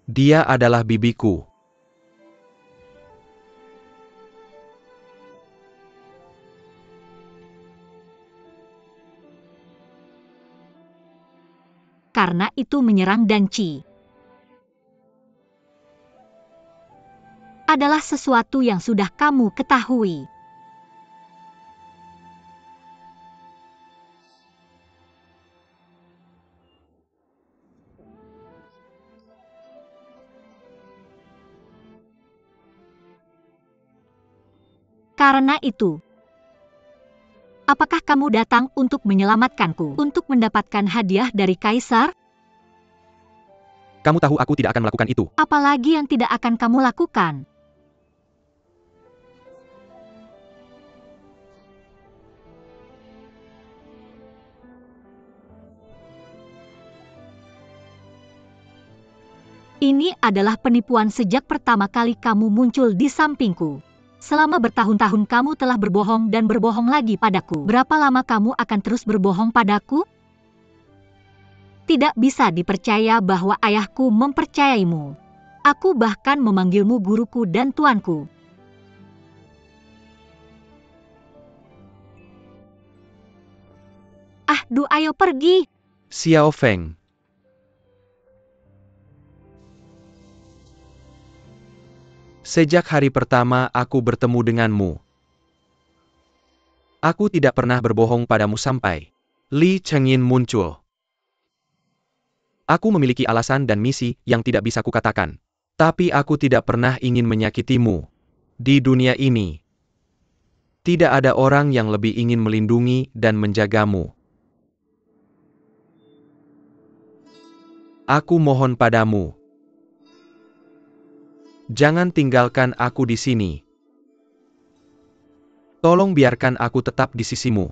Dia adalah bibiku. Karena itu menyerang Danci adalah sesuatu yang sudah kamu ketahui. Karena itu, apakah kamu datang untuk menyelamatkanku, untuk mendapatkan hadiah dari Kaisar? Kamu tahu aku tidak akan melakukan itu. Apalagi yang tidak akan kamu lakukan? Ini adalah penipuan sejak pertama kali kamu muncul di sampingku. Selama bertahun-tahun kamu telah berbohong dan berbohong lagi padaku. Berapa lama kamu akan terus berbohong padaku? Tidak bisa dipercaya bahwa ayahku mempercayaimu. Aku bahkan memanggilmu guruku dan tuanku. Ayo pergi. Xiao Feng. Sejak hari pertama aku bertemu denganmu, aku tidak pernah berbohong padamu sampai Li Chengyin muncul. Aku memiliki alasan dan misi yang tidak bisa kukatakan. Tapi aku tidak pernah ingin menyakitimu. Di dunia ini, tidak ada orang yang lebih ingin melindungi dan menjagamu. Aku mohon padamu, jangan tinggalkan aku di sini. Tolong biarkan aku tetap di sisimu,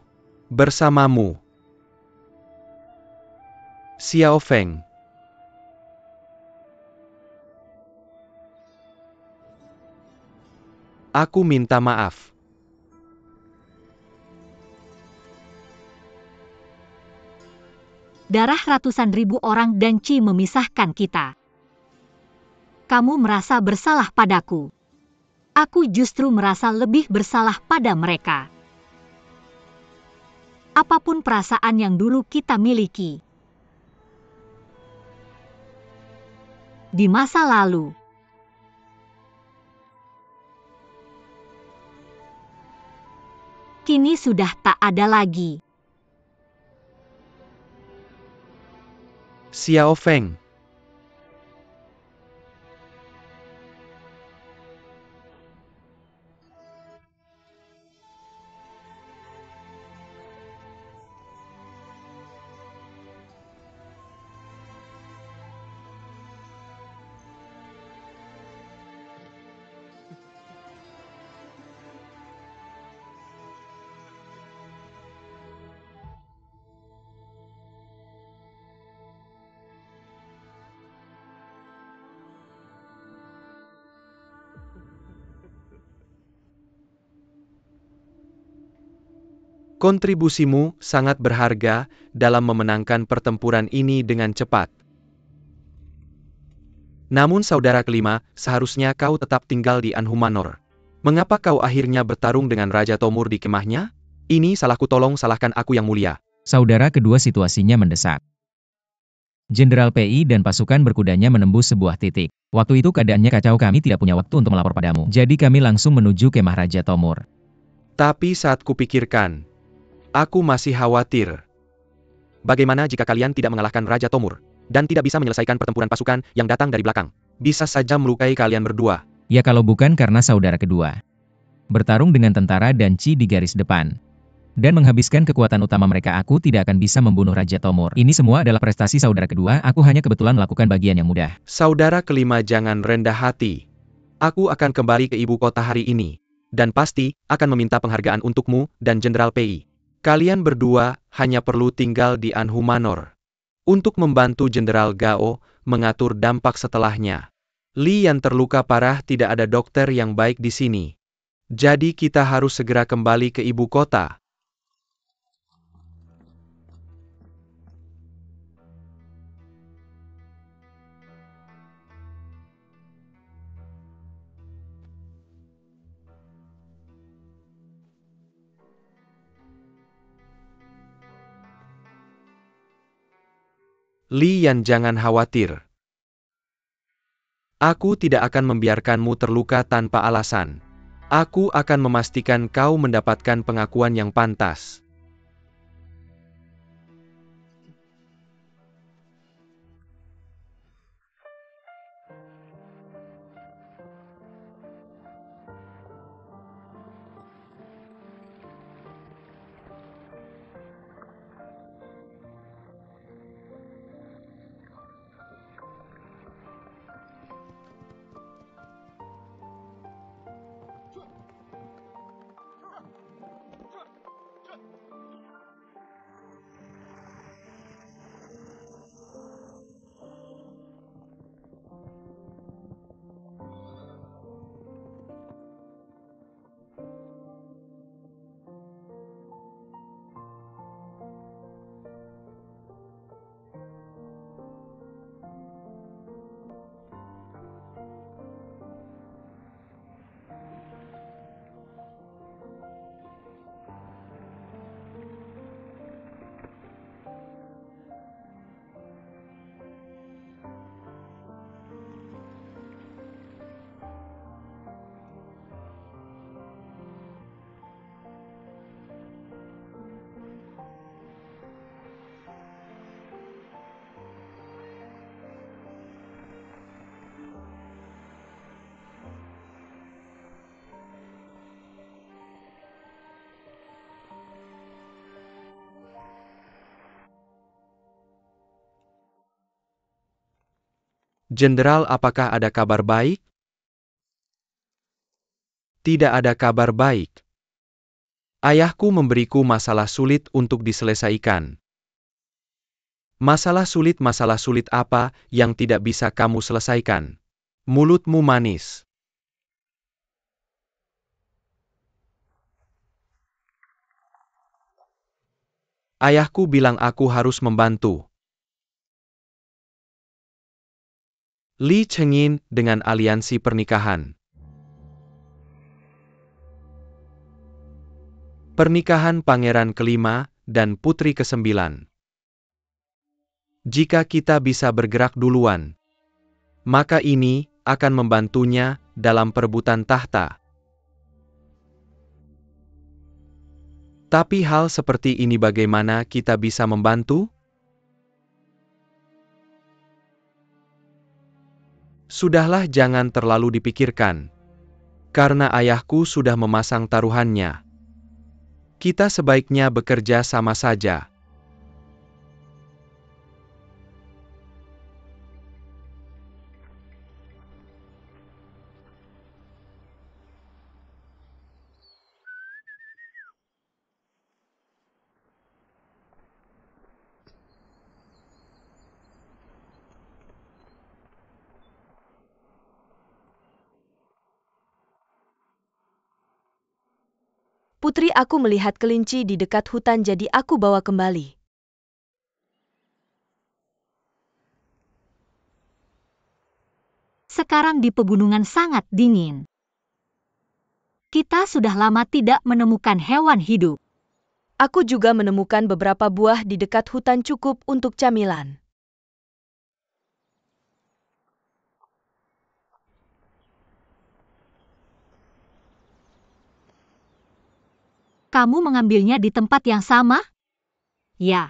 bersamamu. Xiao Feng. Aku minta maaf. Darah ratusan ribu orang Danci memisahkan kita. Kamu merasa bersalah padaku. Aku justru merasa lebih bersalah pada mereka. Apapun perasaan yang dulu kita miliki, di masa lalu. Kini sudah tak ada lagi. Xiao Feng. Kontribusimu sangat berharga dalam memenangkan pertempuran ini dengan cepat. Namun saudara kelima, seharusnya kau tetap tinggal di Anhumanor. Mengapa kau akhirnya bertarung dengan Raja Tomur di kemahnya? Ini salahku, tolong salahkan aku yang mulia. Saudara kedua, situasinya mendesak. Jenderal PI dan pasukan berkudanya menembus sebuah titik. Waktu itu keadaannya kacau, kami tidak punya waktu untuk melapor padamu. Jadi kami langsung menuju kemah Raja Tomur. Tapi saat kupikirkan, aku masih khawatir. Bagaimana jika kalian tidak mengalahkan Raja Tomur, dan tidak bisa menyelesaikan pertempuran pasukan yang datang dari belakang? Bisa saja melukai kalian berdua. Ya kalau bukan karena saudara kedua bertarung dengan tentara dan Ci di garis depan, dan menghabiskan kekuatan utama mereka, aku tidak akan bisa membunuh Raja Tomur. Ini semua adalah prestasi saudara kedua, aku hanya kebetulan melakukan bagian yang mudah. Saudara kelima, jangan rendah hati. Aku akan kembali ke ibu kota hari ini, dan pasti akan meminta penghargaan untukmu dan Jenderal PI. Kalian berdua hanya perlu tinggal di Anhumanor untuk membantu Jenderal Gao mengatur dampak setelahnya. Li yang terluka parah, tidak ada dokter yang baik di sini. Jadi kita harus segera kembali ke ibu kota. Li Yan, jangan khawatir. Aku tidak akan membiarkanmu terluka tanpa alasan. Aku akan memastikan kau mendapatkan pengakuan yang pantas. Jenderal, apakah ada kabar baik? Tidak ada kabar baik. Ayahku memberiku masalah sulit untuk diselesaikan. Masalah sulit apa yang tidak bisa kamu selesaikan? Mulutmu manis. Ayahku bilang aku harus membantu. Li Chengin dengan aliansi pernikahan. Pernikahan Pangeran kelima dan Putri ke-9. Jika kita bisa bergerak duluan, maka ini akan membantunya dalam perebutan tahta. Tapi hal seperti ini bagaimana kita bisa membantu? Sudahlah, jangan terlalu dipikirkan. Karena ayahku sudah memasang taruhannya. Kita sebaiknya bekerja sama saja. Putri, aku melihat kelinci di dekat hutan, jadi aku bawa kembali. Sekarang di pegunungan sangat dingin. Kita sudah lama tidak menemukan hewan hidup. Aku juga menemukan beberapa buah di dekat hutan, cukup untuk camilan. Kamu mengambilnya di tempat yang sama? Ya.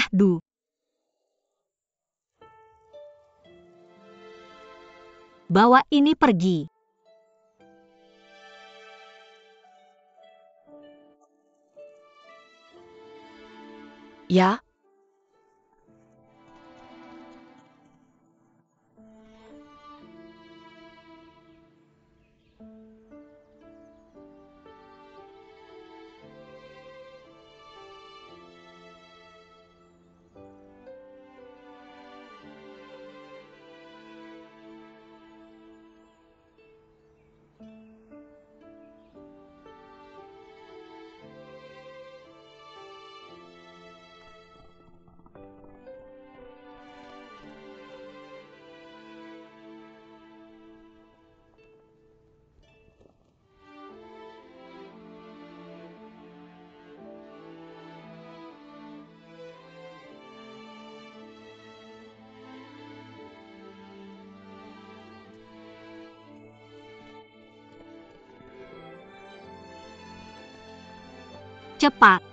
Duh. Bawa ini pergi. Ya? Cepat.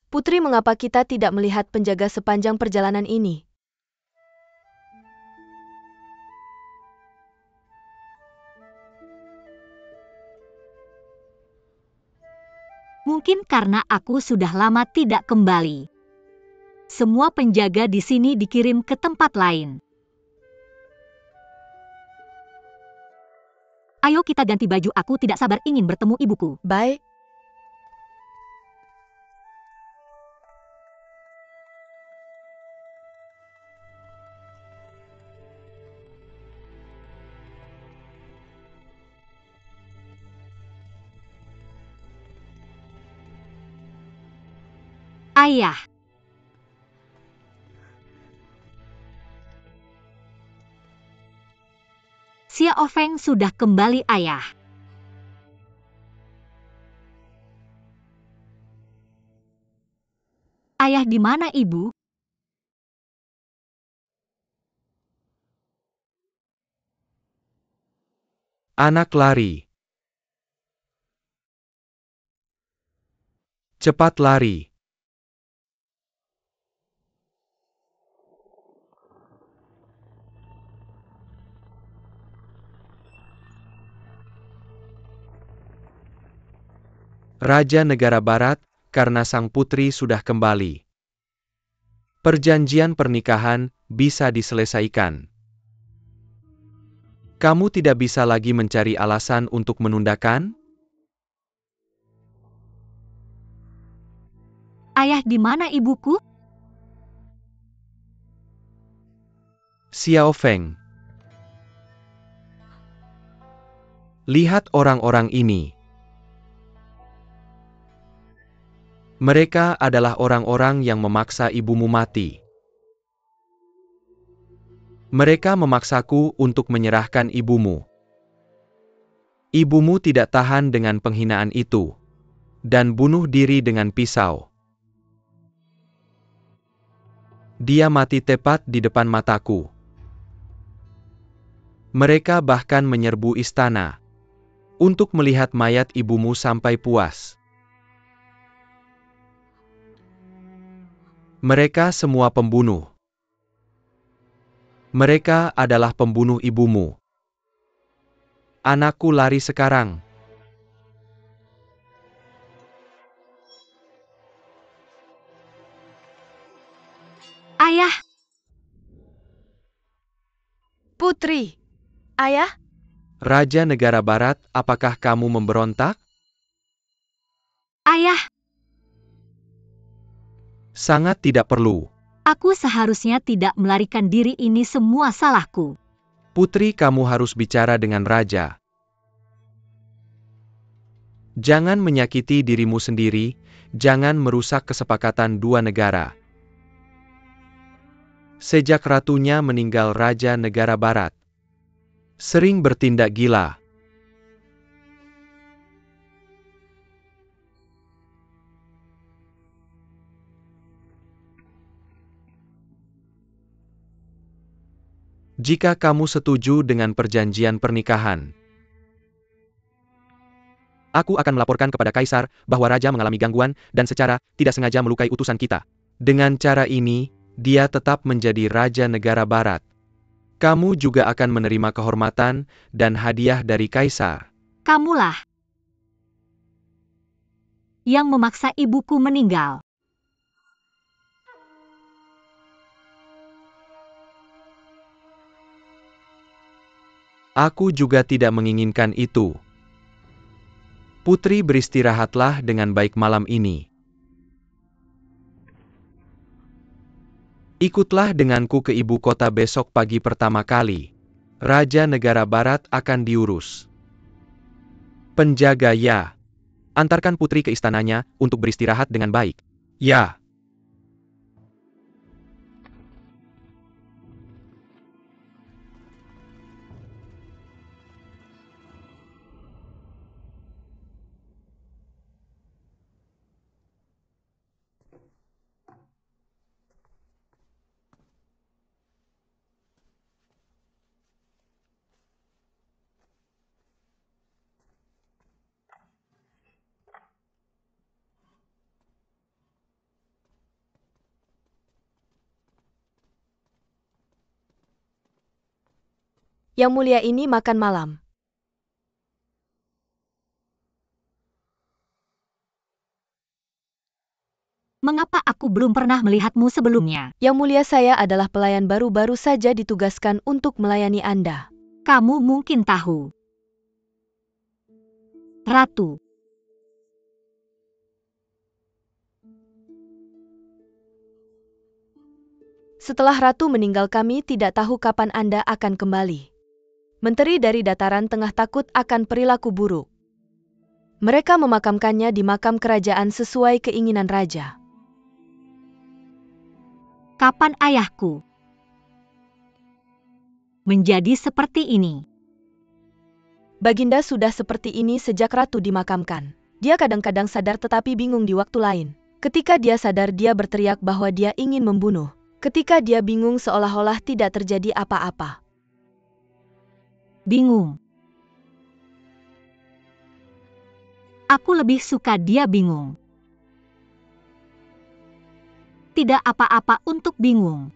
Putri, mengapa kita tidak melihat penjaga sepanjang perjalanan ini? Mungkin karena aku sudah lama tidak kembali. Semua penjaga di sini dikirim ke tempat lain. Ayo kita ganti baju, aku tidak sabar ingin bertemu ibuku. Baik. Ayah. Xiao Feng sudah kembali, ayah. Ayah, di mana ibu? Anak lari. Cepat lari. Raja Negara Barat, karena sang putri sudah kembali. Perjanjian pernikahan bisa diselesaikan. Kamu tidak bisa lagi mencari alasan untuk menundakan? Ayah, di mana ibuku? Xiao Feng. Lihat orang-orang ini. Mereka adalah orang-orang yang memaksa ibumu mati. Mereka memaksaku untuk menyerahkan ibumu. Ibumu tidak tahan dengan penghinaan itu, dan bunuh diri dengan pisau. Dia mati tepat di depan mataku. Mereka bahkan menyerbu istana untuk melihat mayat ibumu sampai puas. Mereka semua pembunuh. Mereka adalah pembunuh ibumu. Anakku lari sekarang. Ayah, Putri! Ayah? Raja Negara Barat, apakah kamu memberontak? ayah, Sangat tidak perlu. aku seharusnya tidak melarikan diri, ini semua salahku. Putri, kamu harus bicara dengan raja. Jangan menyakiti dirimu sendiri, jangan merusak kesepakatan dua negara. Sejak ratunya meninggal, Raja Negara Barat sering bertindak gila. Jika kamu setuju dengan perjanjian pernikahan, aku akan melaporkan kepada Kaisar bahwa Raja mengalami gangguan dan secara tidak sengaja melukai utusan kita. Dengan cara ini, dia tetap menjadi Raja Negara Barat. Kamu juga akan menerima kehormatan dan hadiah dari Kaisar. Kamulah yang memaksa ibuku meninggal. Aku juga tidak menginginkan itu. Putri, beristirahatlah dengan baik malam ini. Ikutlah denganku ke ibu kota besok pagi pertama kali. Raja Negara Barat akan diurus. Penjaga, ya. Antarkan putri ke istananya untuk beristirahat dengan baik. Ya. Yang mulia ini makan malam. Mengapa aku belum pernah melihatmu sebelumnya? Yang mulia, saya adalah pelayan baru saja ditugaskan untuk melayani Anda. Kamu mungkin tahu. Ratu, Setelah Ratu meninggal, kami tidak tahu kapan Anda akan kembali. Menteri dari Dataran Tengah takut akan perilaku buruk. Mereka memakamkannya di makam kerajaan sesuai keinginan raja. kapan ayahku menjadi seperti ini? Baginda sudah seperti ini sejak Ratu dimakamkan. Dia kadang-kadang sadar tetapi bingung di waktu lain. Ketika dia sadar, dia berteriak bahwa dia ingin membunuh. Ketika dia bingung, seolah-olah tidak terjadi apa-apa. Bingung. Aku lebih suka dia bingung. Tidak apa-apa untuk bingung.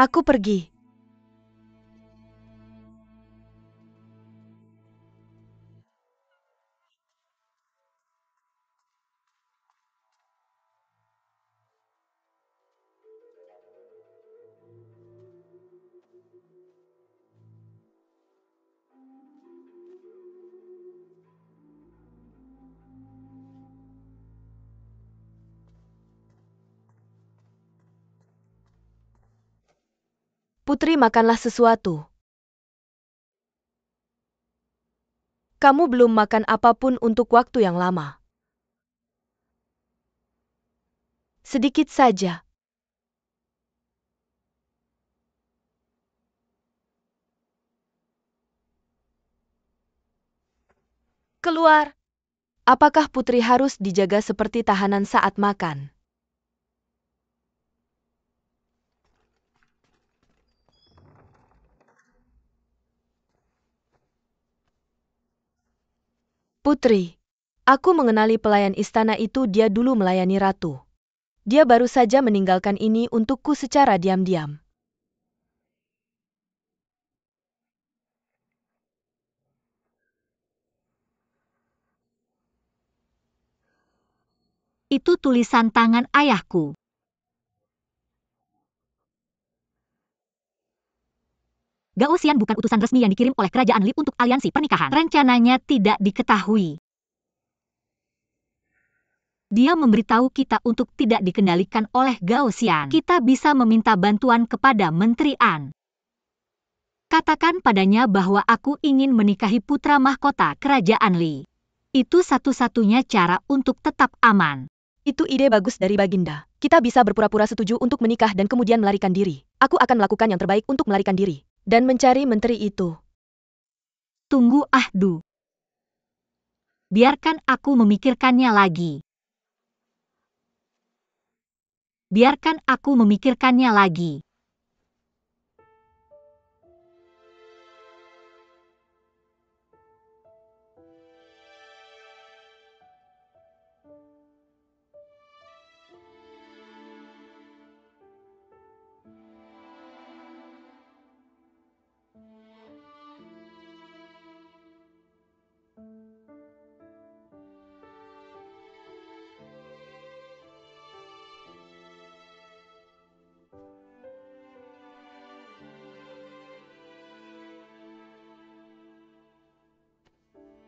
Aku pergi. Putri, makanlah sesuatu. Kamu belum makan apapun untuk waktu yang lama. Sedikit saja. Keluar. Apakah Putri harus dijaga seperti tahanan saat makan? Putri, aku mengenali pelayan istana itu. Dia dulu melayani ratu. Dia baru saja meninggalkan ini untukku secara diam-diam. Itu tulisan tangan ayahku. Gao Xian bukan utusan resmi yang dikirim oleh kerajaan Li untuk aliansi pernikahan. Rencananya tidak diketahui. Dia memberitahu kita untuk tidak dikendalikan oleh Gao Xian. Kita bisa meminta bantuan kepada Menteri An. Katakan padanya bahwa aku ingin menikahi putra mahkota kerajaan Li. Itu satu-satunya cara untuk tetap aman. Itu ide bagus dari Baginda. Kita bisa berpura-pura setuju untuk menikah dan kemudian melarikan diri. Aku akan melakukan yang terbaik untuk melarikan diri. Dan mencari menteri itu. Tunggu, Ahdu. Biarkan aku memikirkannya lagi. Biarkan aku memikirkannya lagi.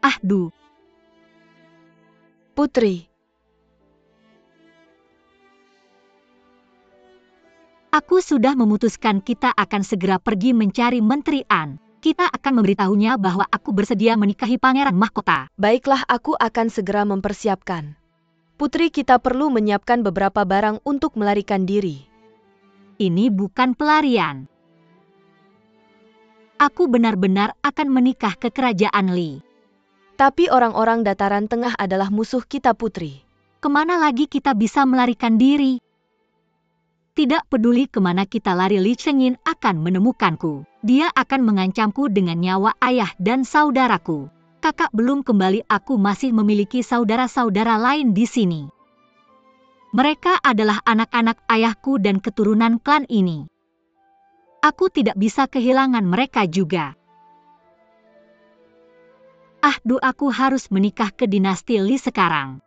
Ahdu. Putri. Aku sudah memutuskan kita akan segera pergi mencari Menteri An. Kita akan memberitahunya bahwa aku bersedia menikahi pangeran mahkota. Baiklah, aku akan segera mempersiapkan. Putri, kita perlu menyiapkan beberapa barang untuk melarikan diri. Ini bukan pelarian. Aku benar-benar akan menikah ke kerajaan Li. Tapi orang-orang dataran tengah adalah musuh kita, Putri. Kemana lagi kita bisa melarikan diri? Tidak peduli kemana kita lari, Li Chengyin akan menemukanku. Dia akan mengancamku dengan nyawa ayah dan saudaraku. Kakak belum kembali, aku masih memiliki saudara-saudara lain di sini. Mereka adalah anak-anak ayahku dan keturunan klan ini. Aku tidak bisa kehilangan mereka juga. Ahdu, aku harus menikah ke dinasti Li sekarang.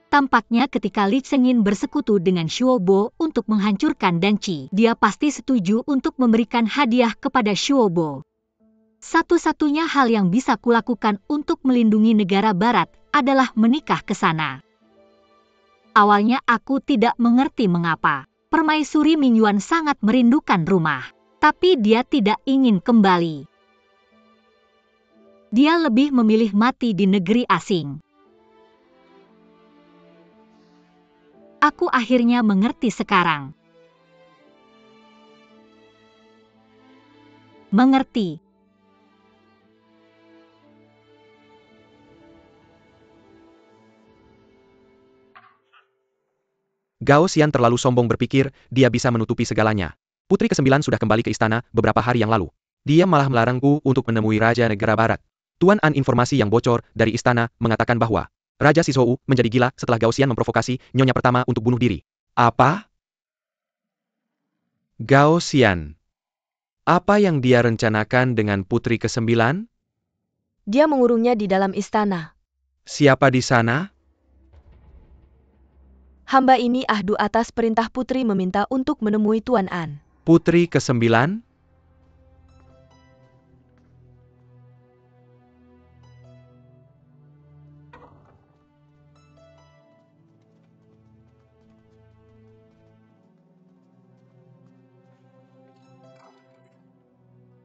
Tampaknya ketika Li Chengyin bersekutu dengan Shuobo untuk menghancurkan Danci, dia pasti setuju untuk memberikan hadiah kepada Shuobo. Satu-satunya hal yang bisa kulakukan untuk melindungi negara barat adalah menikah ke sana. Awalnya aku tidak mengerti mengapa Permaisuri Mingyuan sangat merindukan rumah, tapi dia tidak ingin kembali. Dia lebih memilih mati di negeri asing. Aku akhirnya mengerti sekarang. Mengerti. Gao Xian terlalu sombong berpikir dia bisa menutupi segalanya. Putri ke-9 sudah kembali ke istana beberapa hari yang lalu. Dia malah melarangku untuk menemui Raja Negara Barat. Tuan An, informasi yang bocor dari istana mengatakan bahwa Raja Sizhou menjadi gila setelah Gao Xian memprovokasi nyonya pertama untuk bunuh diri. Apa? Gao Xian. Apa yang dia rencanakan dengan putri ke-9? Dia mengurungnya di dalam istana. Siapa di sana? Hamba ini ahdu atas perintah putri meminta untuk menemui Tuan An. Putri ke-9?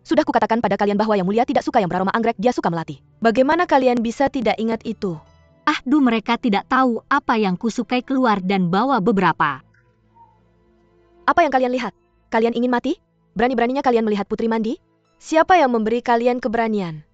Sudah kukatakan pada kalian bahwa Yang Mulia tidak suka yang beraroma anggrek, dia suka melati. Bagaimana kalian bisa tidak ingat itu? Ahdu mereka tidak tahu apa yang kusukai keluar dan bawa beberapa. Apa yang kalian lihat? Kalian ingin mati? Berani-beraninya kalian melihat putri mandi? Siapa yang memberi kalian keberanian?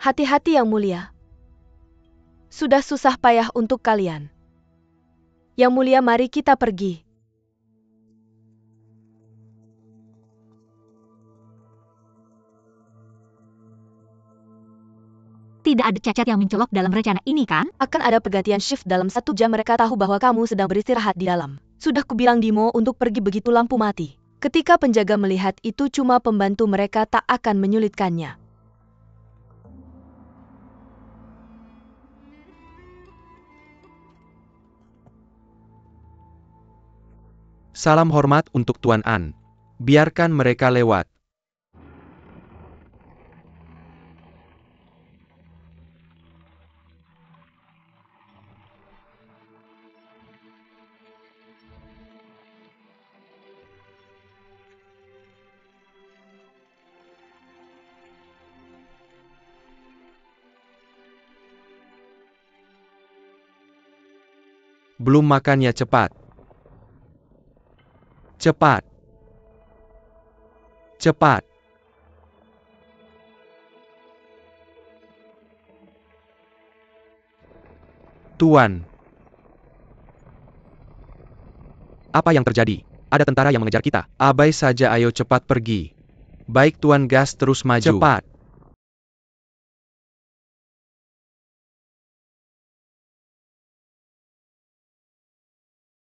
Hati-hati Yang Mulia. Sudah susah payah untuk kalian. Yang Mulia, mari kita pergi. Tidak ada cacat yang mencolok dalam rencana ini kan? Akan ada pergantian shift dalam 1 jam. Mereka tahu bahwa kamu sedang beristirahat di dalam. Sudah kubilang Dimo untuk pergi begitu lampu mati. Ketika penjaga melihat itu cuma pembantu, mereka tak akan menyulitkannya. Salam hormat untuk Tuan An. Biarkan mereka lewat. Belum makannya, cepat. Cepat. Cepat. Tuan. Apa yang terjadi? Ada tentara yang mengejar kita. Abai saja, ayo cepat pergi. Baik Tuan, gas terus maju. Cepat.